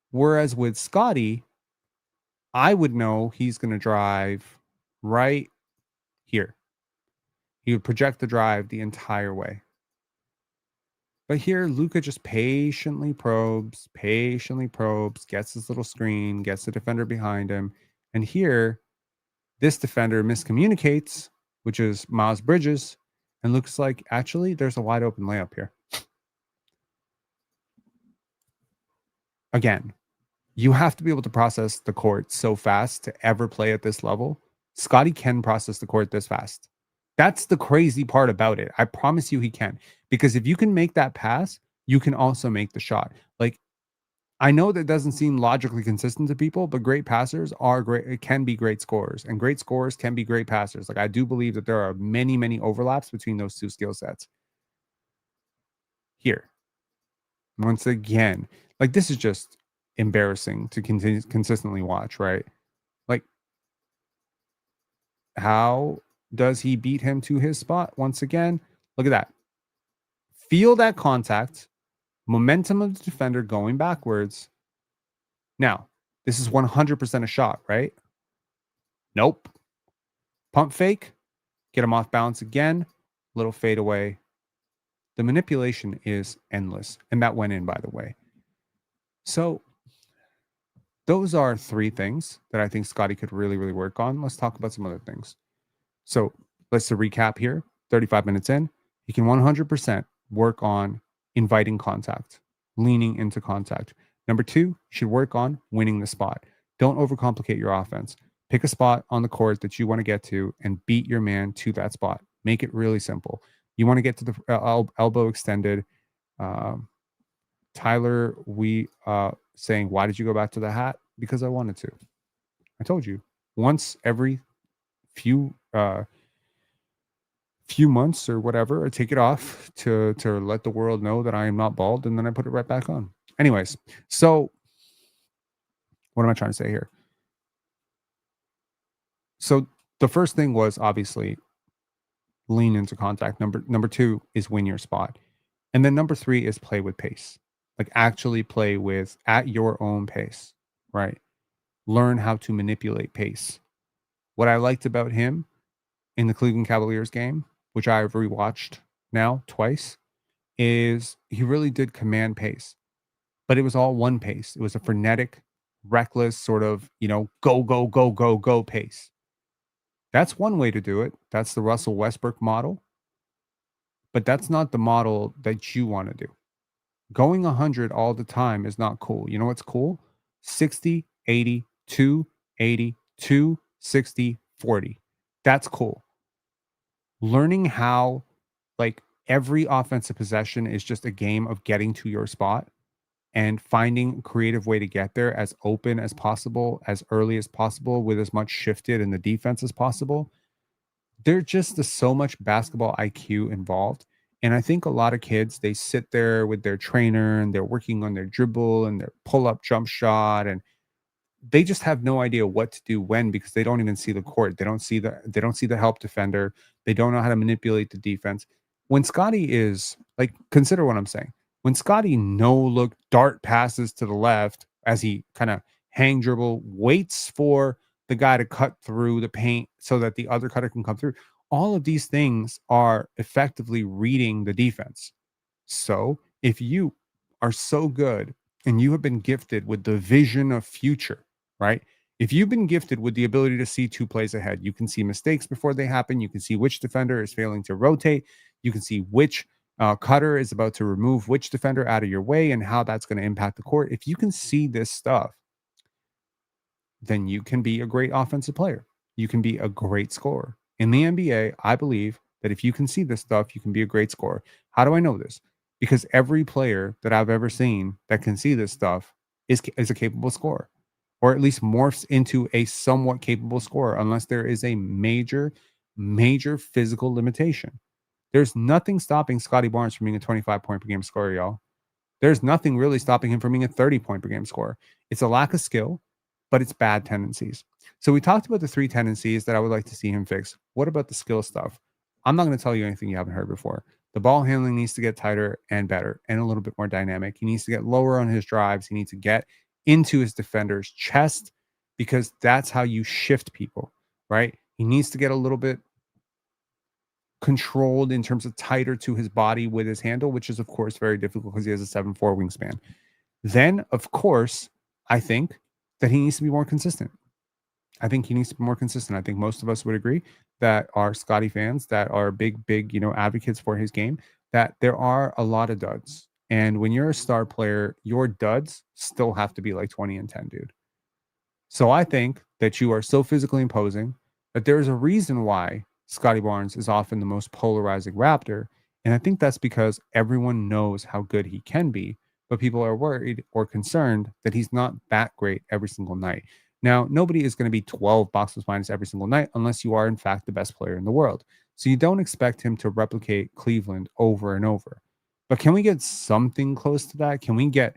Whereas with Scottie, I would know he's going to drive right here. He would project the drive the entire way. But here, Luka just patiently probes, gets his little screen, gets the defender behind him. And here, this defender miscommunicates, which is Miles Bridges, and looks like, actually, there's a wide open layup here. Again, you have to be able to process the court so fast to ever play at this level. Scottie can process the court this fast. That's the crazy part about it. I promise you he can. Because if you can make that pass, you can also make the shot. Like, I know that doesn't seem logically consistent to people, but great passers are great. It can be great scorers, and great scorers can be great passers. Like, I do believe that there are many, many overlaps between those two skill sets. Here, once again, like, this is just embarrassing to consistently watch, right? Like, how does he beat him to his spot? Once again, look at that. Feel that contact, momentum of the defender going backwards. Now, this is 100% a shot, right? Nope. Pump fake, get him off balance again, little fade away. The manipulation is endless. And that went in, by the way. So those are three things that I think Scottie could really, really work on. Let's talk about some other things. So let's to recap here. 35 minutes in, he can 100% work on inviting contact, leaning into contact. Number two, you should work on winning the spot. Don't overcomplicate your offense. Pick a spot on the court that you want to get to and beat your man to that spot. Make it really simple. You want to get to the elbow extended. Um, Tyler, we saying, why did you go back to the hat? Because I wanted to. I told you once every few months or whatever, I take it off to let the world know that I am not bald, and then I put it right back on. Anyways, so what am I trying to say here? So the first thing was obviously lean into contact. Number two is win your spot. And then number three is play with pace. Like actually play with at your own pace, right? Learn how to manipulate pace. What I liked about him in the Cleveland Cavaliers game, which I've rewatched now twice, is he really did command pace, but it was all one pace. It was a frenetic, reckless sort of, go, go, go, go, go pace. That's one way to do it. That's the Russell Westbrook model, but that's not the model that you want to do. Going 100 all the time is not cool. You know what's cool? 60, 80, 2, 80, 2, 60, 40. That's cool. Learning how, like, every offensive possession is just a game of getting to your spot and finding a creative way to get there as open as possible, as early as possible, with as much shifted in the defense as possible. There's just so much basketball IQ involved. And I think a lot of kids, they sit there with their trainer and they're working on their dribble and their pull up jump shot, and they just have no idea what to do when, because they don't even see the court. They don't see the help defender. They don't know how to manipulate the defense. When Scottie is like, consider what I'm saying. When Scottie no look dart passes to the left as he kind of hang dribble, waits for the guy to cut through the paint so that the other cutter can come through. All of these things are effectively reading the defense. So if you are so good and you have been gifted with the vision of future, right? If you've been gifted with the ability to see two plays ahead, you can see mistakes before they happen. You can see which defender is failing to rotate. You can see which cutter is about to remove which defender out of your way and how that's going to impact the court. If you can see this stuff, then you can be a great offensive player. You can be a great scorer. In the NBA, I believe that if you can see this stuff, you can be a great scorer. How do I know this? Because every player that I've ever seen that can see this stuff is a capable scorer, or at least morphs into a somewhat capable scorer, unless there is a major, major physical limitation. There's nothing stopping Scottie Barnes from being a 25-point per game scorer, y'all. There's nothing really stopping him from being a 30-point per game scorer. It's a lack of skill, but it's bad tendencies. So we talked about the three tendencies that I would like to see him fix. What about the skill stuff? I'm not going to tell you anything you haven't heard before. The ball handling needs to get tighter and better and a little bit more dynamic. He needs to get lower on his drives. He needs to get into his defender's chest, because that's how you shift people, right? He needs to get a little bit controlled in terms of tighter to his body with his handle, which is, of course, very difficult because he has a 7'4" wingspan. Then, of course, I think that he needs to be more consistent. I think he needs to be more consistent. I think most of us would agree that are Scottie fans, that are big, advocates for his game, that there are a lot of duds. And when you're a star player, your duds still have to be like 20 and 10, dude. So I think that you are so physically imposing that there is a reason why Scottie Barnes is often the most polarizing Raptor. And I think that's because everyone knows how good he can be, but people are worried or concerned that he's not that great every single night. Now, nobody is going to be 12 boxes minus every single night unless you are, in fact, the best player in the world. So you don't expect him to replicate Cleveland over and over. But can we get something close to that? Can we get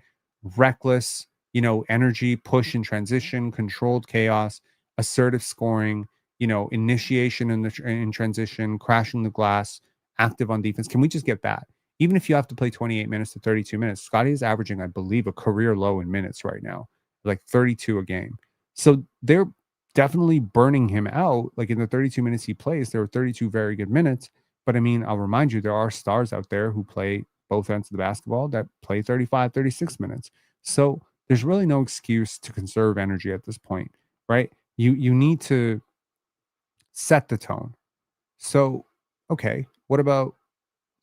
reckless, energy, push and transition, controlled chaos, assertive scoring, initiation in transition, crashing the glass, active on defense? Can we just get that? Even if you have to play 28 minutes to 32 minutes, Scottie is averaging, I believe, a career low in minutes right now, like 32 a game. So they're definitely burning him out. Like in the 32 minutes he plays, there are 32 very good minutes. But I mean, I'll remind you, there are stars out there who play both ends of the basketball that play 35, 36 minutes. So there's really no excuse to conserve energy at this point, right? You need to set the tone. So, okay, what about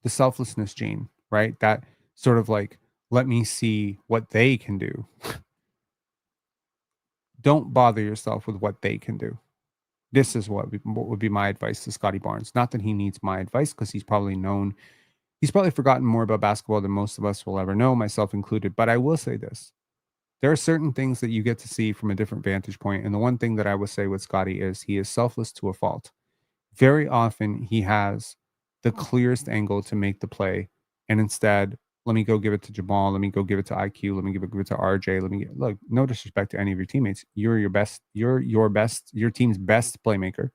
the selflessness gene, right? That sort of like, let me see what they can do. Don't bother yourself with what they can do. This is what would be my advice to Scottie Barnes. Not that he needs my advice because he's probably forgotten more about basketball than most of us will ever know, myself included. But I will say this: there are certain things that you get to see from a different vantage point. And the one thing that I would say with Scottie is he is selfless to a fault. Very often he has the clearest angle to make the play, and instead, let me go give it to Jamal, let me go give it to IQ, let me give it to RJ, look, no disrespect to any of your teammates. Your team's best playmaker,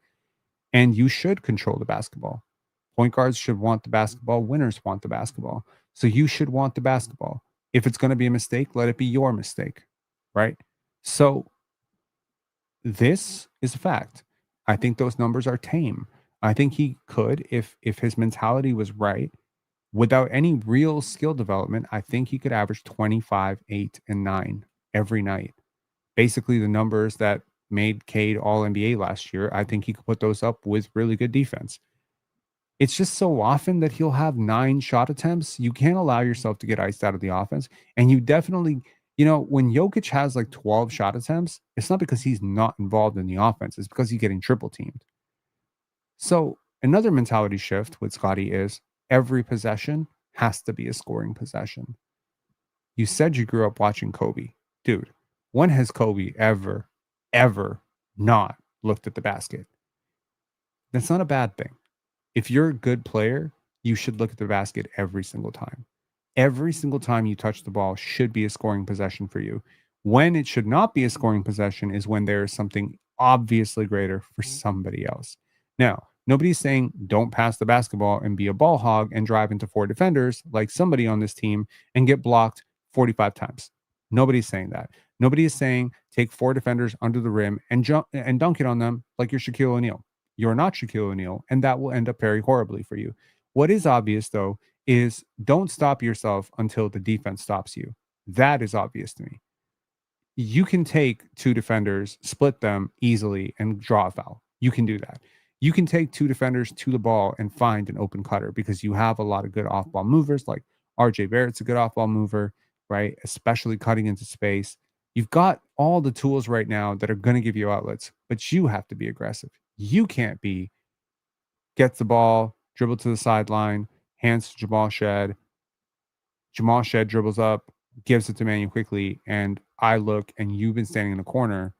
and you should control the basketball. Point guards should want the basketball, winners want the basketball. So you should want the basketball. If it's going to be a mistake, let it be your mistake, right? So this is a fact. I think those numbers are tame. I think he could, if his mentality was right, without any real skill development, I think he could average 25, 8, and 9 every night. Basically, the numbers that made Cade all NBA last year, I think he could put those up with really good defense. It's just so often that he'll have 9 shot attempts. You can't allow yourself to get iced out of the offense. And you definitely, when Jokic has like 12 shot attempts, it's not because he's not involved in the offense. It's because he's getting triple teamed. So another mentality shift with Scottie is every possession has to be a scoring possession. You said you grew up watching Kobe. Dude, when has Kobe ever not looked at the basket? That's not a bad thing. If you're a good player, you should look at the basket every single time. Every single time you touch the ball should be a scoring possession for you. When it should not be a scoring possession is when there is something obviously greater for somebody else. Now, nobody's saying don't pass the basketball and be a ball hog and drive into 4 defenders like somebody on this team and get blocked 45 times. Nobody's saying that. Nobody is saying take 4 defenders under the rim and jump and dunk it on them like you're Shaquille O'Neal. You're not Shaquille O'Neal, and that will end up very horribly for you. What is obvious, though, is don't stop yourself until the defense stops you. That is obvious to me. You can take 2 defenders, split them easily, and draw a foul. You can do that. You can take 2 defenders to the ball and find an open cutter because you have a lot of good off ball movers. Like RJ Barrett's a good off ball mover, right? Especially cutting into space. You've got all the tools right now that are going to give you outlets, but you have to be aggressive. You can't be gets the ball, dribble to the sideline, hands to Jamal Shed. Jamal Shed dribbles up, gives it to Manuel quickly, and I look, and you've been standing in the corner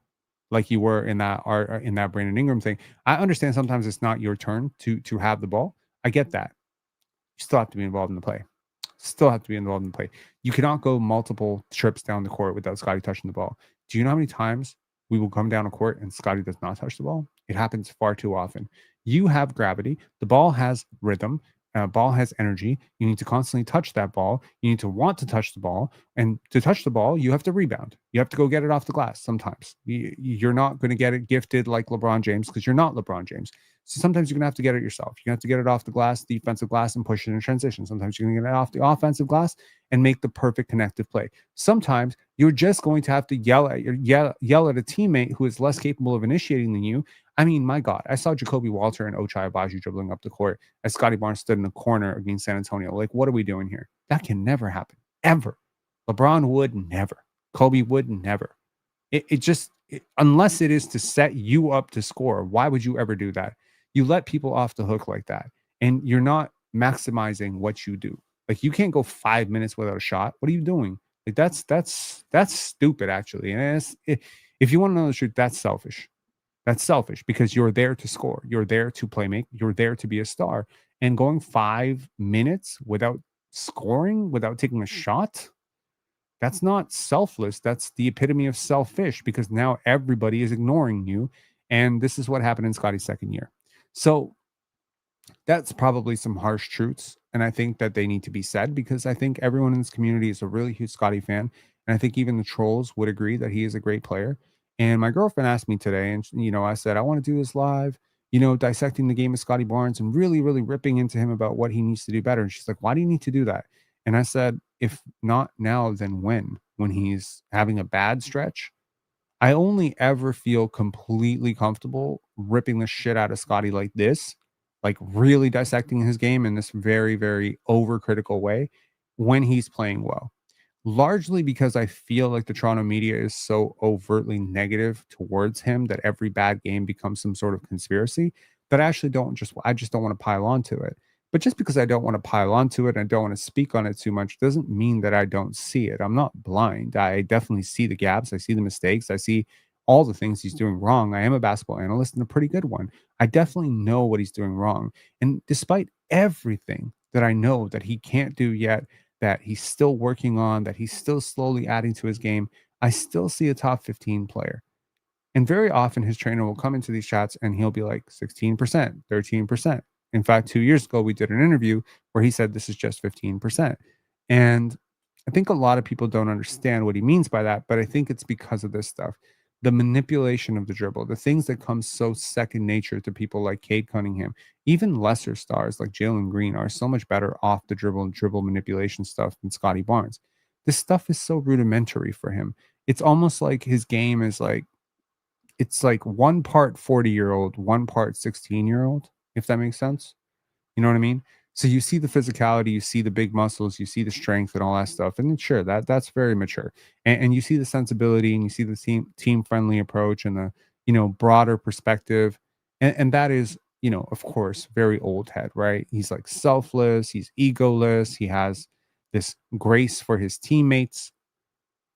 like you were in that Brandon Ingram thing. I understand sometimes it's not your turn to have the ball. I get that. You still have to be involved in the play. Still have to be involved in the play. You cannot go multiple trips down the court without Scottie touching the ball. Do you know how many times we will come down a court and Scottie does not touch the ball? It happens far too often. You have gravity. The ball has rhythm. Ball has energy. You need to constantly touch that ball. You need to want to touch the ball. And to touch the ball, you have to rebound. You have to go get it off the glass sometimes. You're not going to get it gifted like LeBron James because you're not LeBron James. So sometimes you're going to have to get it yourself. You're going to have to get it off the glass, defensive glass, and push it in transition. Sometimes you're going to get it off the offensive glass and make the perfect connective play. Sometimes you're just going to have to yell at a teammate who is less capable of initiating than you. I mean, my God, I saw Jacoby Walter and Ochai Agbaji dribbling up the court as Scottie Barnes stood in the corner against San Antonio. Like, what are we doing here? That can never happen, ever. LeBron would never. Kobe would never. Unless it is to set you up to score, why would you ever do that? You let people off the hook like that, and you're not maximizing what you do. Like, you can't go 5 minutes without a shot. What are you doing? Like, that's stupid, actually. And if you want to know the truth, that's selfish. That's selfish because you're there to score. You're there to play make. You're there to be a star. And going 5 minutes without scoring, without taking a shot, that's not selfless. That's the epitome of selfish because now everybody is ignoring you. And this is what happened in Scottie's second year. So that's probably some harsh truths. And I think that they need to be said because I think everyone in this community is a really huge Scottie fan. And I think even the trolls would agree that he is a great player. And my girlfriend asked me today, and I said, I want to do this live, dissecting the game of Scottie Barnes and really, really ripping into him about what he needs to do better. And she's like, why do you need to do that? And I said, if not now, then when? when he's having a bad stretch, I only ever feel completely comfortable ripping the shit out of Scotty like this, like really dissecting his game in this very, very overcritical way when he's playing well. Largely because I feel like the Toronto media is so overtly negative towards him that every bad game becomes some sort of conspiracy that I just don't want to pile onto it. But just because I don't want to pile onto it and I don't want to speak on it too much doesn't mean that I don't see it. I'm not blind. I definitely see the gaps. I see the mistakes. I see all the things he's doing wrong. I am a basketball analyst and a pretty good one. I definitely know what he's doing wrong. And despite everything that I know that he can't do yet, that he's still working on, that he's still slowly adding to his game, I still see a top 15 player. And very often his trainer will come into these chats and he'll be like 16%, 13%. In fact, 2 years ago, we did an interview where he said this is just 15%. And I think a lot of people don't understand what he means by that, but I think it's because of this stuff. The manipulation of the dribble, the things that come so second nature to people like Cade Cunningham, even lesser stars like Jalen Green are so much better off the dribble and dribble manipulation stuff than Scottie Barnes. This stuff is so rudimentary for him. It's almost like his game is like it's like one part 40-year-old, one part 16-year-old, if that makes sense. You know what I mean? So you see the physicality, you see the big muscles, you see the strength and all that stuff. And sure, that's very mature. And you see the sensibility and you see the team friendly approach and the, broader perspective. And that is, of course, very old head, right? He's like selfless, he's egoless, he has this grace for his teammates.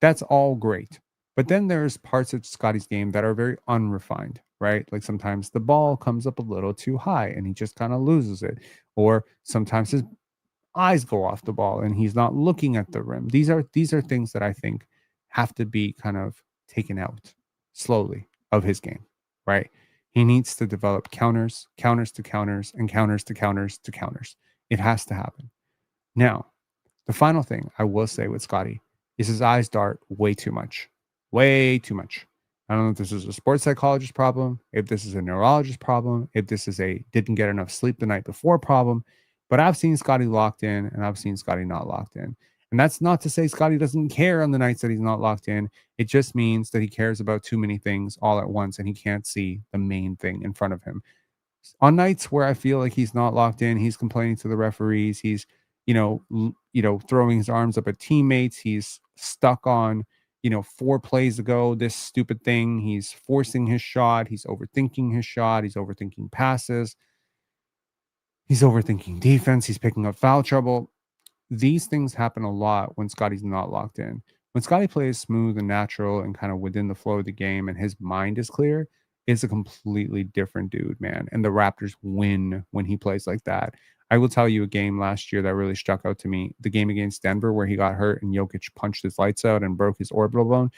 That's all great. But then there's parts of Scotty's game that are very unrefined, right? Like sometimes the ball comes up a little too high and he just kind of loses it. Or sometimes his eyes go off the ball and he's not looking at the rim. These are things that I think have to be kind of taken out slowly of his game, right? He needs to develop counters, counters to counters, and counters to counters to counters. It has to happen. Now, the final thing I will say with Scotty is his eyes dart way too much. Way too much. I don't know if this is a sports psychologist problem, if this is a neurologist problem, if this is a didn't get enough sleep the night before problem, but I've seen Scotty locked in and I've seen Scotty not locked in. And that's not to say Scotty doesn't care on the nights that he's not locked in. It just means that he cares about too many things all at once and he can't see the main thing in front of him. On nights where I feel like he's not locked in, he's complaining to the referees, he's throwing his arms up at teammates, he's stuck on 4 plays ago, this stupid thing, he's forcing his shot, he's overthinking his shot, he's overthinking passes, he's overthinking defense, he's picking up foul trouble. These things happen a lot when Scotty's not locked in. When Scotty plays smooth and natural and kind of within the flow of the game and his mind is clear, it's a completely different dude, man. And the Raptors win when he plays like that. I will tell you a game last year that really stuck out to me. The game against Denver where he got hurt and Jokic punched his lights out and broke his orbital bone.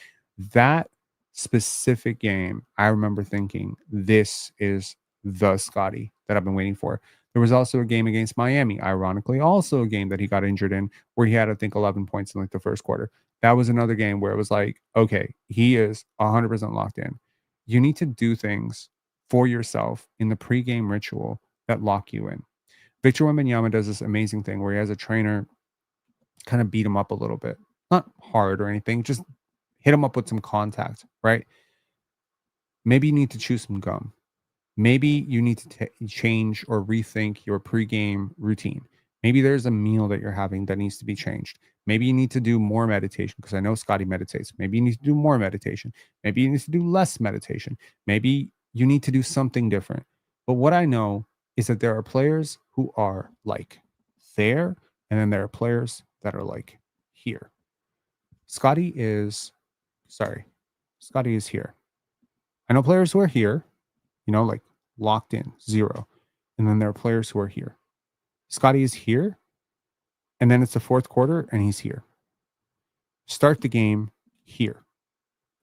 That specific game, I remember thinking, this is the Scotty that I've been waiting for. There was also a game against Miami, ironically, also a game that he got injured in where he had, I think, 11 points in like the first quarter. That was another game where it was like, okay, he is 100% locked in. You need to do things for yourself in the pregame ritual that lock you in. Victor Wembanyama does this amazing thing where he has a trainer kind of beat him up a little bit. Not hard or anything, just hit him up with some contact, right? Maybe you need to chew some gum. Maybe you need to change or rethink your pregame routine. Maybe there's a meal that you're having that needs to be changed. Maybe you need to do more meditation because I know Scotty meditates. Maybe you need to do more meditation. Maybe you need to do less meditation. Maybe you need to do something different. But what I know is that there are players who are like there, and then there are players that are like here. Scotty is here. I know players who are here, like locked in, 0. And then there are players who are here. Scotty is here, and then it's the fourth quarter, and he's here. Start the game here.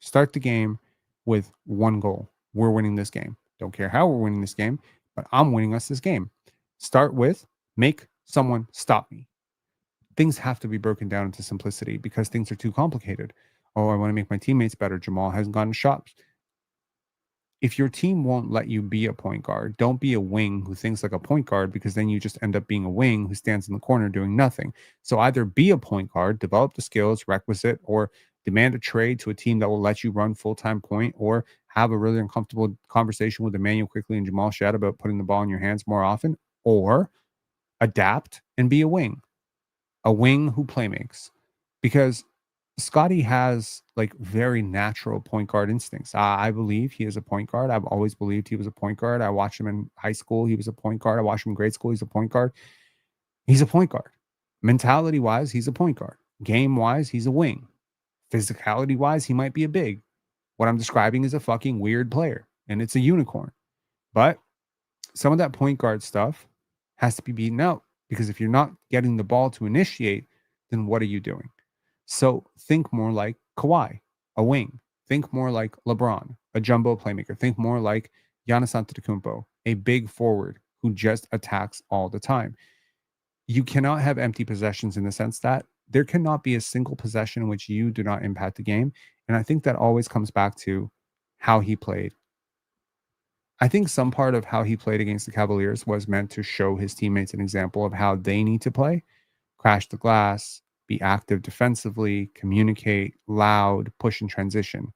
Start the game with one goal. We're winning this game. Don't care how we're winning this game, but I'm winning us this game. Start with make someone stop me. Things have to be broken down into simplicity because things are too complicated. Oh, I want to make my teammates better. Jamal hasn't gotten shots. If your team won't let you be a point guard, don't be a wing who thinks like a point guard because then you just end up being a wing who stands in the corner doing nothing. So either be a point guard, develop the skills requisite, or demand a trade to a team that will let you run full-time point, or have a really uncomfortable conversation with Emmanuel Quickly and Jamal Shad about putting the ball in your hands more often, or adapt and be a wing who playmakes. Because Scottie has like very natural point guard instincts. I believe he is a point guard. I've always believed he was a point guard. I watched him in high school. He was a point guard. I watched him in grade school. He's a point guard. He's a point guard. Mentality wise, he's a point guard. Game wise, he's a wing. Physicality wise, he might be a big. What I'm describing is a fucking weird player, and it's a unicorn. But some of that point guard stuff has to be beaten out, because if you're not getting the ball to initiate, then what are you doing? So think more like Kawhi, a wing. Think more like LeBron, a jumbo playmaker. Think more like Giannis Antetokounmpo, a big forward who just attacks all the time. You cannot have empty possessions, in the sense that there cannot be a single possession in which you do not impact the game. And I think that always comes back to how he played. I think some part of how he played against the Cavaliers was meant to show his teammates an example of how they need to play: crash the glass, be active defensively, communicate, loud, push in transition.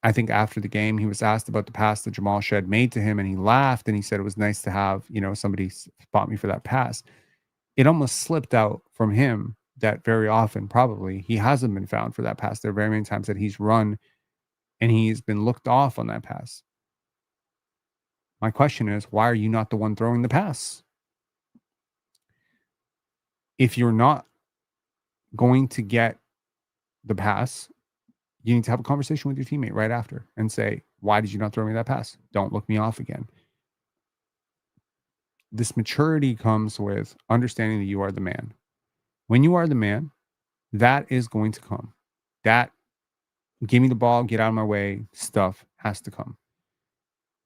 I think after the game, he was asked about the pass that Jamal Shed made to him, and he laughed and he said it was nice to have, somebody spot me for that pass. It almost slipped out from him that very often, probably, he hasn't been found for that pass. There are very many times that he's run and he's been looked off on that pass. My question is, why are you not the one throwing the pass? If you're not going to get the pass, you need to have a conversation with your teammate right after and say, why did you not throw me that pass? Don't look me off again. This maturity comes with understanding that you are the man. When you are the man, that is going to come. That give me the ball, get out of my way stuff has to come.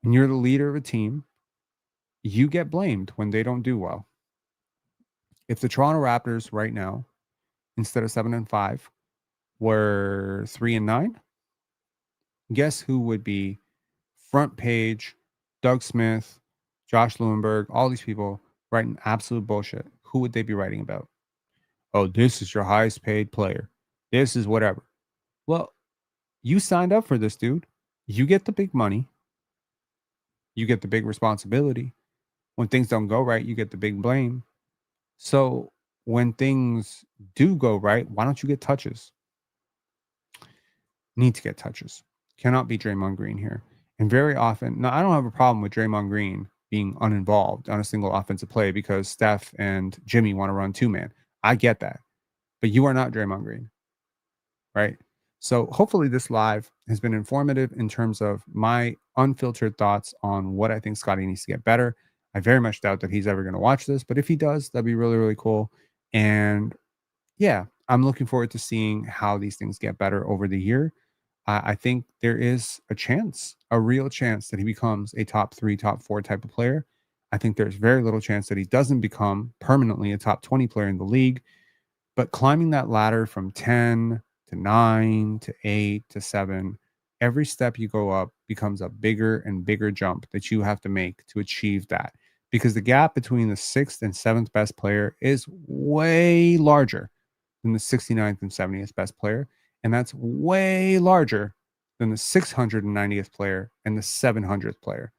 When you're the leader of a team, you get blamed when they don't do well. If the Toronto Raptors right now, instead of 7-5, were 3-9, guess who would be front page? Doug Smith, Josh Lewenberg, all these people writing absolute bullshit. Who would they be writing about? Oh, this is your highest paid player. This is whatever. Well, you signed up for this, dude. You get the big money. You get the big responsibility. When things don't go right, you get the big blame. So when things do go right, why don't you get touches? Need to get touches. Cannot be Draymond Green here. And very often, now I don't have a problem with Draymond Green being uninvolved on a single offensive play because Steph and Jimmy want to run two-man. I get that. But you are not Draymond Green, right? So hopefully this live has been informative in terms of my unfiltered thoughts on what I think Scottie needs to get better. I very much doubt that he's ever going to watch this, but if he does, that'd be really, really cool. And yeah, I'm looking forward to seeing how these things get better over the year. I think there is a chance, a real chance, that he becomes a top 3, top 4 type of player. I think there's very little chance that he doesn't become permanently a top 20 player in the league. But climbing that ladder from 10 to 9 to 8 to 7, every step you go up becomes a bigger and bigger jump that you have to make to achieve that. Because the gap between the 6th and 7th best player is way larger than the 69th and 70th best player. And that's way larger than the 690th player and the 700th player.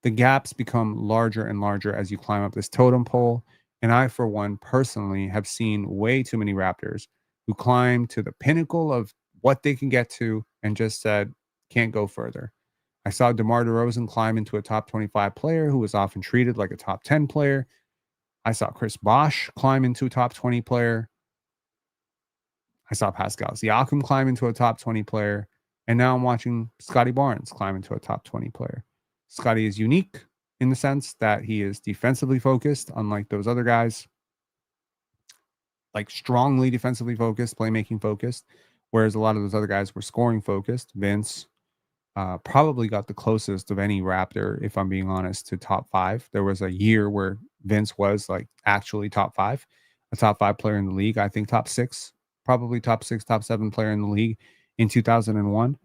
The gaps become larger and larger as you climb up this totem pole. And I, for one, personally have seen way too many Raptors who climb to the pinnacle of what they can get to and just said, can't go further. I saw DeMar DeRozan climb into a top 25 player who was often treated like a top 10 player. I saw Chris Bosh climb into a top 20 player. I saw Pascal Siakam climb into a top 20 player. And now I'm watching Scottie Barnes climb into a top 20 player. Scottie is unique in the sense that he is defensively focused, unlike those other guys, like strongly defensively focused, playmaking focused, whereas a lot of those other guys were scoring focused. Vince probably got the closest of any Raptor, if I'm being honest, to top 5. There was a year where Vince was like actually top 5, a top 5 player in the league. I think top 6, probably top 6, top 7 player in the league in 2001.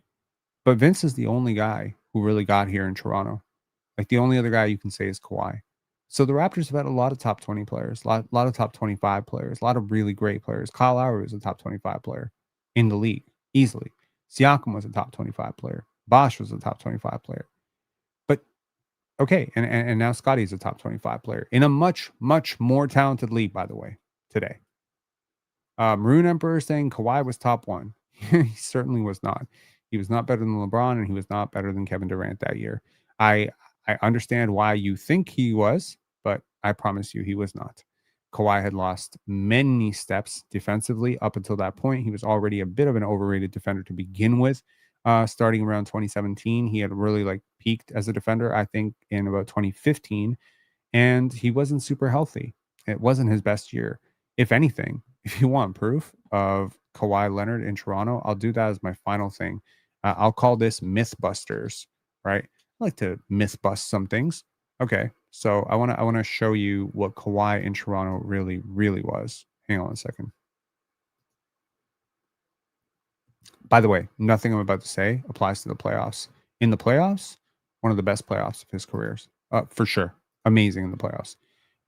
But Vince is the only guy who really got here in Toronto. Like the only other guy you can say is Kawhi. So the Raptors have had a lot of top 20 players, lot of top 25 players, a lot of really great players. Kyle Lowry was a top 25 player in the league easily. Siakam was a top 25 player. Bosch was a top 25 player. But okay, and now Scottie's a top 25 player in a much, much more talented league, by the way, today. Maroon Emperor saying Kawhi was top one. He certainly was not. He was not better than LeBron, and he was not better than Kevin Durant that year. I I understand why you think he was, but I promise you he was not. Kawhi had lost many steps defensively up until that point. He was already a bit of an overrated defender to begin with. Starting around 2017, he had really like peaked as a defender, I think, in about 2015, and he wasn't super healthy. It wasn't his best year. If anything, if you want proof of Kawhi Leonard in Toronto, I'll do that as my final thing. I'll call this Mythbusters, right? I like to myth bust some things. Okay, so I want to show you what Kawhi in Toronto really really was. Hang on a second. By the way, nothing I'm about to say applies to the playoffs. In the playoffs, one of the best playoffs of his careers, for sure. Amazing in the playoffs.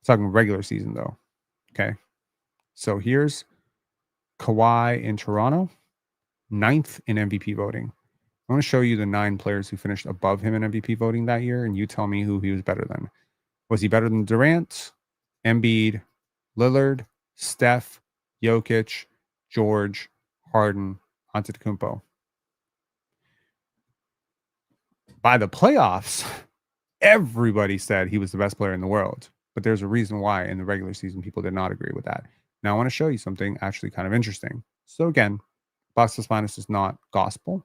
Talking regular season though. Okay, so here's Kawhi in Toronto, ninth in MVP voting. I want to show you the 9 players who finished above him in MVP voting that year, and you tell me who he was better than. Was he better than Durant, Embiid, Lillard, Steph, Jokic, George, Harden, Antetokounmpo? By the playoffs, everybody said he was the best player in the world, but there's a reason why in the regular season people did not agree with that. Now I want to show you something actually kind of interesting. So again, box plus minus is not gospel.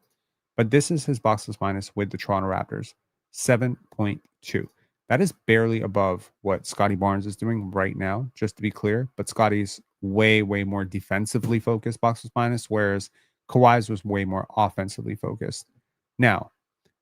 But this is his box plus minus with the Toronto Raptors, 7.2. That is barely above what Scottie Barnes is doing right now, just to be clear. But Scottie's way, way more defensively focused box plus minus, whereas Kawhi's was way more offensively focused. Now,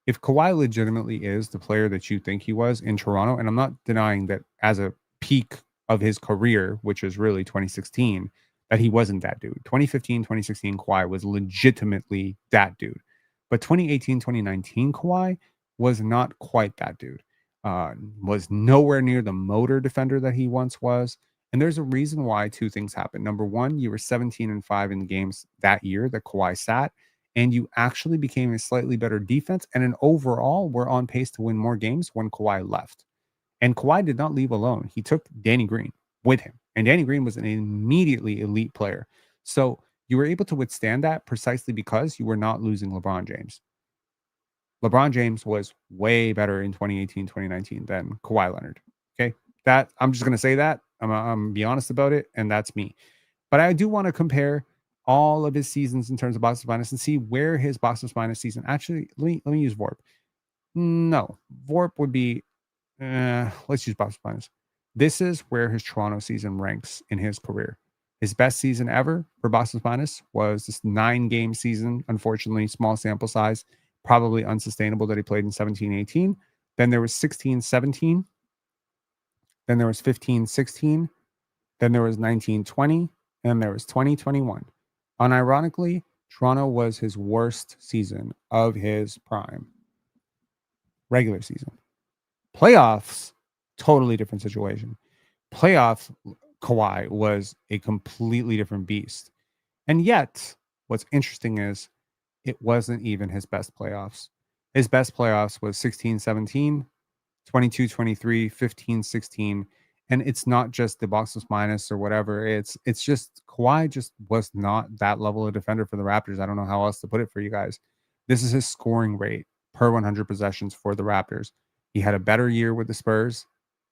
if Kawhi legitimately is the player that you think he was in Toronto, and I'm not denying that as a peak of his career, which is really 2016, that he wasn't that dude. 2015, 2016, Kawhi was legitimately that dude. But 2018, 2019, Kawhi was not quite that dude. Was nowhere near the motor defender that he once was. And there's a reason why two things happened. Number one, you were 17-5 in games that year that Kawhi sat, and you actually became a slightly better defense. And an overall, we're on pace to win more games when Kawhi left. And Kawhi did not leave alone. He took Danny Green with him. And Danny Green was an immediately elite player. So you were able to withstand that precisely because you were not losing LeBron James. LeBron James was way better in 2018, 2019 than Kawhi Leonard. Okay. That I'm just going to say that. I'm going to be honest about it. And that's me. But I do want to compare all of his seasons in terms of box plus minus and see where his box plus minus season actually. Let me use VORP. No, VORP would be. Let's use box plus minus. This is where his Toronto season ranks in his career. His best season ever for box plus minus was this 9-game season. Unfortunately, small sample size, probably unsustainable that he played in 17-18. Then there was 16-17. Then there was 15-16. Then there was 19-20. And there was 20-21. Unironically, Toronto was his worst season of his prime. Regular season. Playoffs, totally different situation. Playoffs, Kawhi was a completely different beast. And yet, what's interesting is it wasn't even his best playoffs. His best playoffs was 16-17, 22-23, 15-16. And it's not just the box plus minus or whatever. It's just Kawhi just was not that level of defender for the Raptors. I don't know how else to put it for you guys. This is his scoring rate per 100 possessions for the Raptors. He had a better year with the Spurs,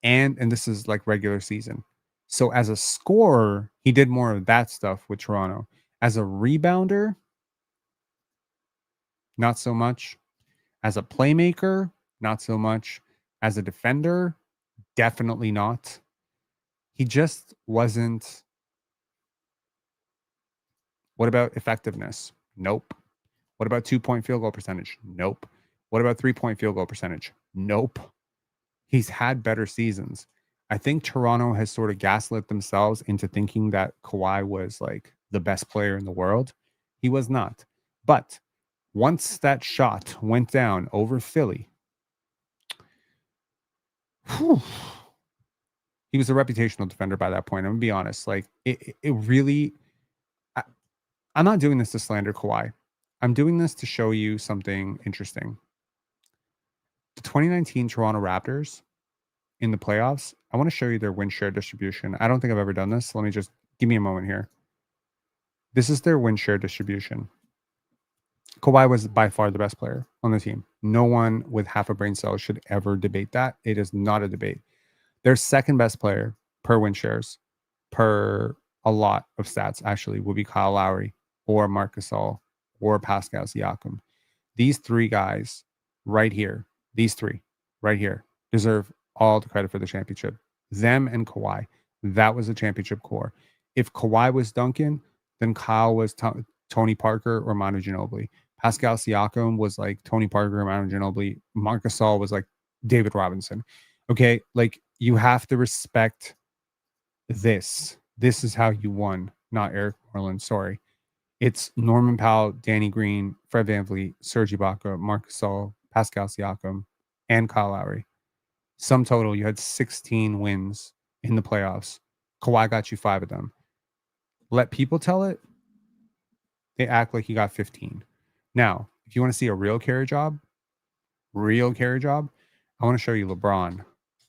and this is like regular season. So as a scorer, he did more of that stuff with Toronto. As a rebounder, not so much. As a playmaker, not so much. As a defender, definitely not. He just wasn't. What about effectiveness? Nope. What about 2-point field goal percentage? Nope. What about 3-point field goal percentage? Nope. He's had better seasons. I think Toronto has sort of gaslit themselves into thinking that Kawhi was like the best player in the world. He was not. But once that shot went down over Philly, whew, He was a reputational defender by that point. I'm gonna be honest. Like it really. I, I'm not doing this to slander Kawhi. I'm doing this to show you something interesting. The 2019 Toronto Raptors in the playoffs. I want to show you their win share distribution. I don't think I've ever done this. Let me just give me a moment here. This is their win share distribution. Kawhi was by far the best player on the team. No one with half a brain cell should ever debate that. It is not a debate. Their second best player per win shares, per a lot of stats, actually, would be Kyle Lowry or Marc Gasol or Pascal Siakam. These three guys right here, these three right here, deserve all the credit for the championship. Them and Kawhi. That was a championship core. If Kawhi was Duncan, then Kyle was Tony Parker or Manu Ginobili. Pascal Siakam was like Tony Parker or Manu Ginobili. Marc Gasol was like David Robinson. Okay, like you have to respect this. This is how you won, not Eric Moreland. Sorry. It's Norman Powell, Danny Green, Fred VanVleet, Serge Ibaka, Marc Gasol, Pascal Siakam, and Kyle Lowry. Sum total, you had 16 wins in the playoffs. Kawhi got you 5 of them. Let people tell it. They act like you got 15. Now, if you want to see a real carry job, I want to show you LeBron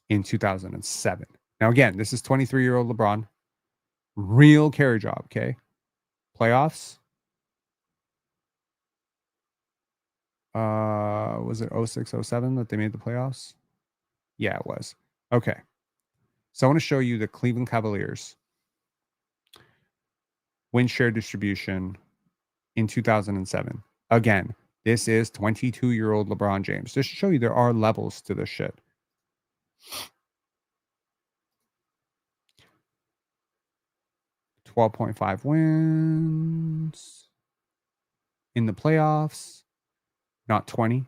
in 2007. Now, again, this is 23-year-old LeBron. Real carry job, okay? Playoffs. Was it 06, 07 that they made the playoffs? Yeah, it was. Okay. So I want to show you the Cleveland Cavaliers win share distribution in 2007. Again, this is 22-year-old LeBron James. Just to show you there are levels to this shit. $12.5 wins in the playoffs, not 20.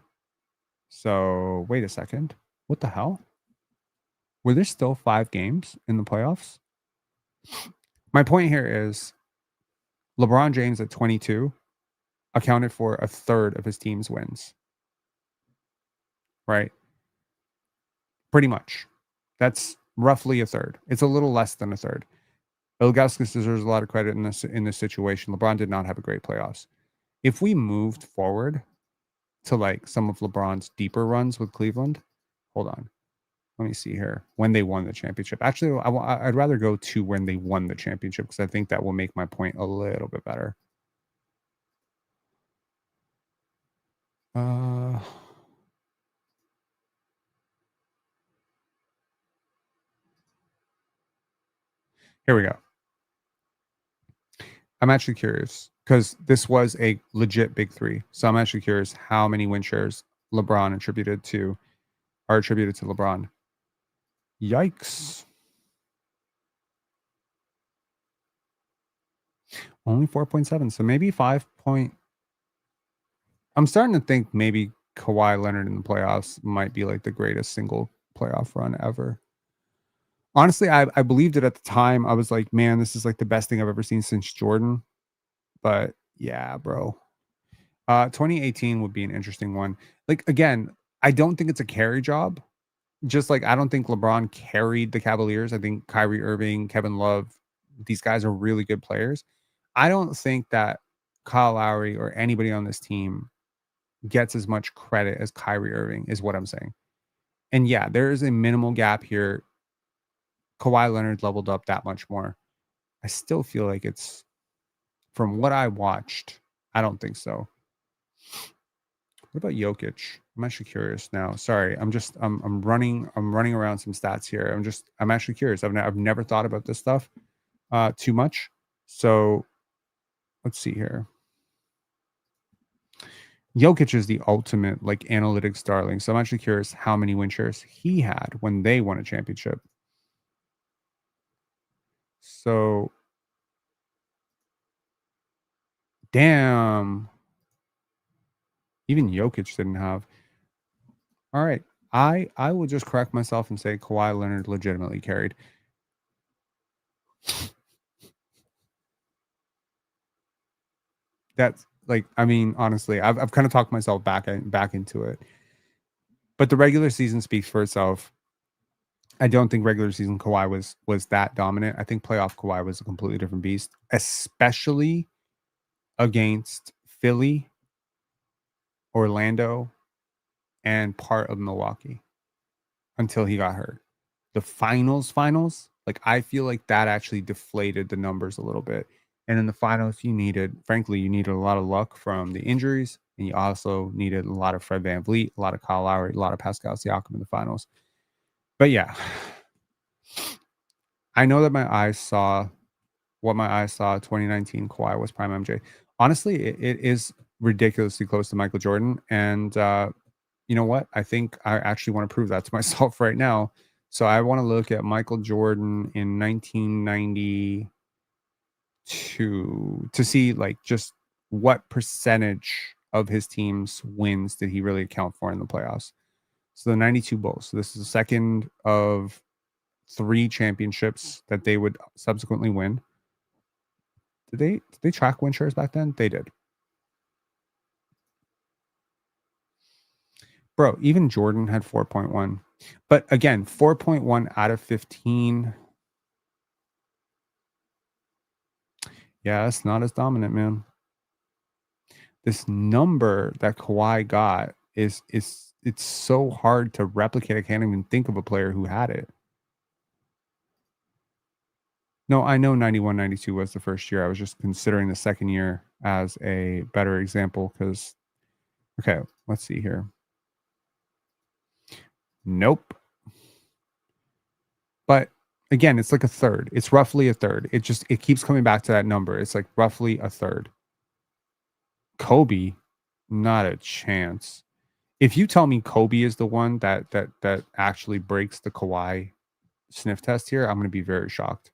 So wait a second. What the hell? Were there still 5 games in the playoffs? My point here is LeBron James at 22 accounted for a third of his team's wins. Right? Pretty much. That's roughly a third. It's a little less than a third. Ilgauskas deserves a lot of credit in this situation. LeBron did not have a great playoffs. If we moved forward to like some of LeBron's deeper runs with Cleveland, hold on. Let me see here. When they won the championship. Actually, I'd rather go to when they won the championship because I think that will make my point a little bit better. Here we go. I'm actually curious because this was a legit big 3. So I'm actually curious how many win shares LeBron are attributed to LeBron. Yikes. Only 4.7. So maybe 5 point. I'm starting to think maybe Kawhi Leonard in the playoffs might be like the greatest single playoff run ever. Honestly, I believed it at the time. I was like, man, this is like the best thing I've ever seen since Jordan. But yeah, bro. 2018 would be an interesting one. Like, again, I don't think it's a carry job. Just like I don't think LeBron carried the Cavaliers. I think Kyrie Irving, Kevin Love, these guys are really good players. I don't think that Kyle Lowry or anybody on this team gets as much credit as Kyrie Irving, is what I'm saying. And yeah, there is a minimal gap here. Kawhi Leonard leveled up that much more. I still feel like it's, from what I watched, I don't think so. What about Jokic? I'm actually curious now. Sorry, I'm running around some stats here. I'm actually curious. I've never thought about this stuff too much. So let's see here. Jokic is the ultimate like analytics darling. So I'm actually curious how many win shares he had when they won a championship. So damn. Even Jokic didn't have. All right. I will just correct myself and say Kawhi Leonard legitimately carried. That's like, I mean, honestly, I've kind of talked myself back into it. But the regular season speaks for itself. I don't think regular season Kawhi was that dominant. I think playoff Kawhi was a completely different beast, especially against Philly, Orlando, and part of Milwaukee until he got hurt. The finals, like I feel like that actually deflated the numbers a little bit. And in the finals, frankly, you needed a lot of luck from the injuries, and you also needed a lot of Fred VanVleet, a lot of Kyle Lowry, a lot of Pascal Siakam in the finals. But yeah, I know that my eyes saw what my eyes saw 2019 Kawhi was prime MJ. Honestly, it is ridiculously close to Michael Jordan. And you know what? I think I actually want to prove that to myself right now. So I want to look at Michael Jordan in 1992 to see like just what percentage of his team's wins did he really account for in the playoffs. So the 92 Bulls. So this is the second of 3 championships that they would subsequently win. Did they track win shares back then? They did. Bro, even Jordan had 4.1. But again, 4.1 out of 15. Yeah, it's not as dominant, man. This number that Kawhi got is it's so hard to replicate. I can't even think of a player who had it. No, I know 91, 92 was the first year. I was just considering the second year as a better example because, okay, let's see here. Nope. But again, it's like a third. It's roughly a third. It keeps coming back to that number. It's like roughly a third. Kobe, not a chance. If you tell me Kobe is the one that actually breaks the Kawhi sniff test here, I'm going to be very shocked.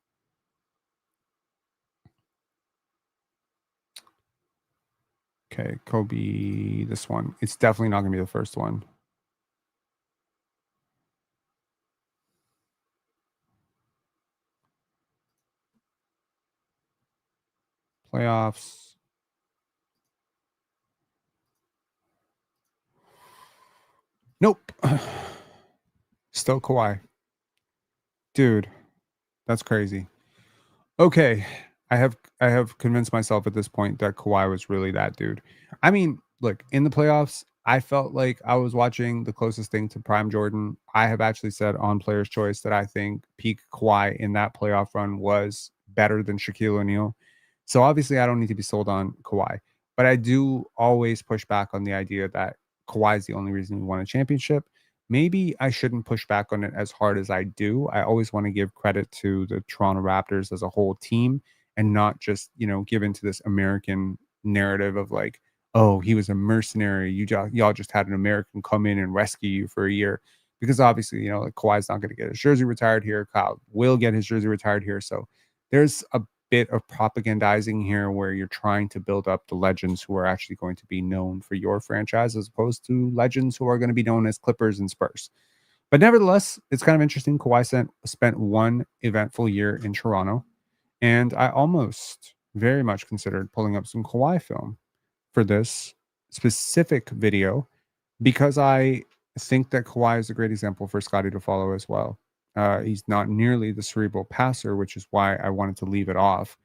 Okay, Kobe, this one. It's definitely not going to be the first one. Playoffs. Nope. Still Kawhi. Dude, that's crazy. Okay, I have convinced myself at this point that Kawhi was really that dude. I mean, look, in the playoffs, I felt like I was watching the closest thing to prime Jordan. I have actually said on Player's Choice that I think peak Kawhi in that playoff run was better than Shaquille O'Neal. So obviously, I don't need to be sold on Kawhi, but I do always push back on the idea that Kawhi is the only reason we won a championship. Maybe I shouldn't push back on it as hard as I do. I always want to give credit to the Toronto Raptors as a whole team and not just, give into this American narrative of like, oh, he was a mercenary. Y'all just had an American come in and rescue you for a year. Because obviously, like Kawhi's not going to get his jersey retired here. Kyle will get his jersey retired here. So there's a bit of propagandizing here where you're trying to build up the legends who are actually going to be known for your franchise as opposed to legends who are going to be known as Clippers and Spurs. But nevertheless, it's kind of interesting. Kawhi spent one eventful year in Toronto, and I almost very much considered pulling up some Kawhi film for this specific video because I think that Kawhi is a great example for Scottie to follow as well. He's not nearly the cerebral passer, which is why I wanted to leave it off.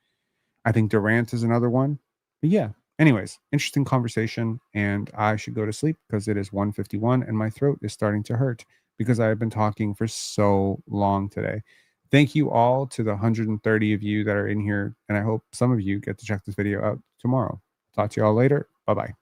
I think Durant is another one. But yeah, anyways, interesting conversation. And I should go to sleep because it is 1:51 and my throat is starting to hurt because I have been talking for so long today. Thank you all to the 130 of you that are in here. And I hope some of you get to check this video out tomorrow. Talk to you all later. Bye-bye.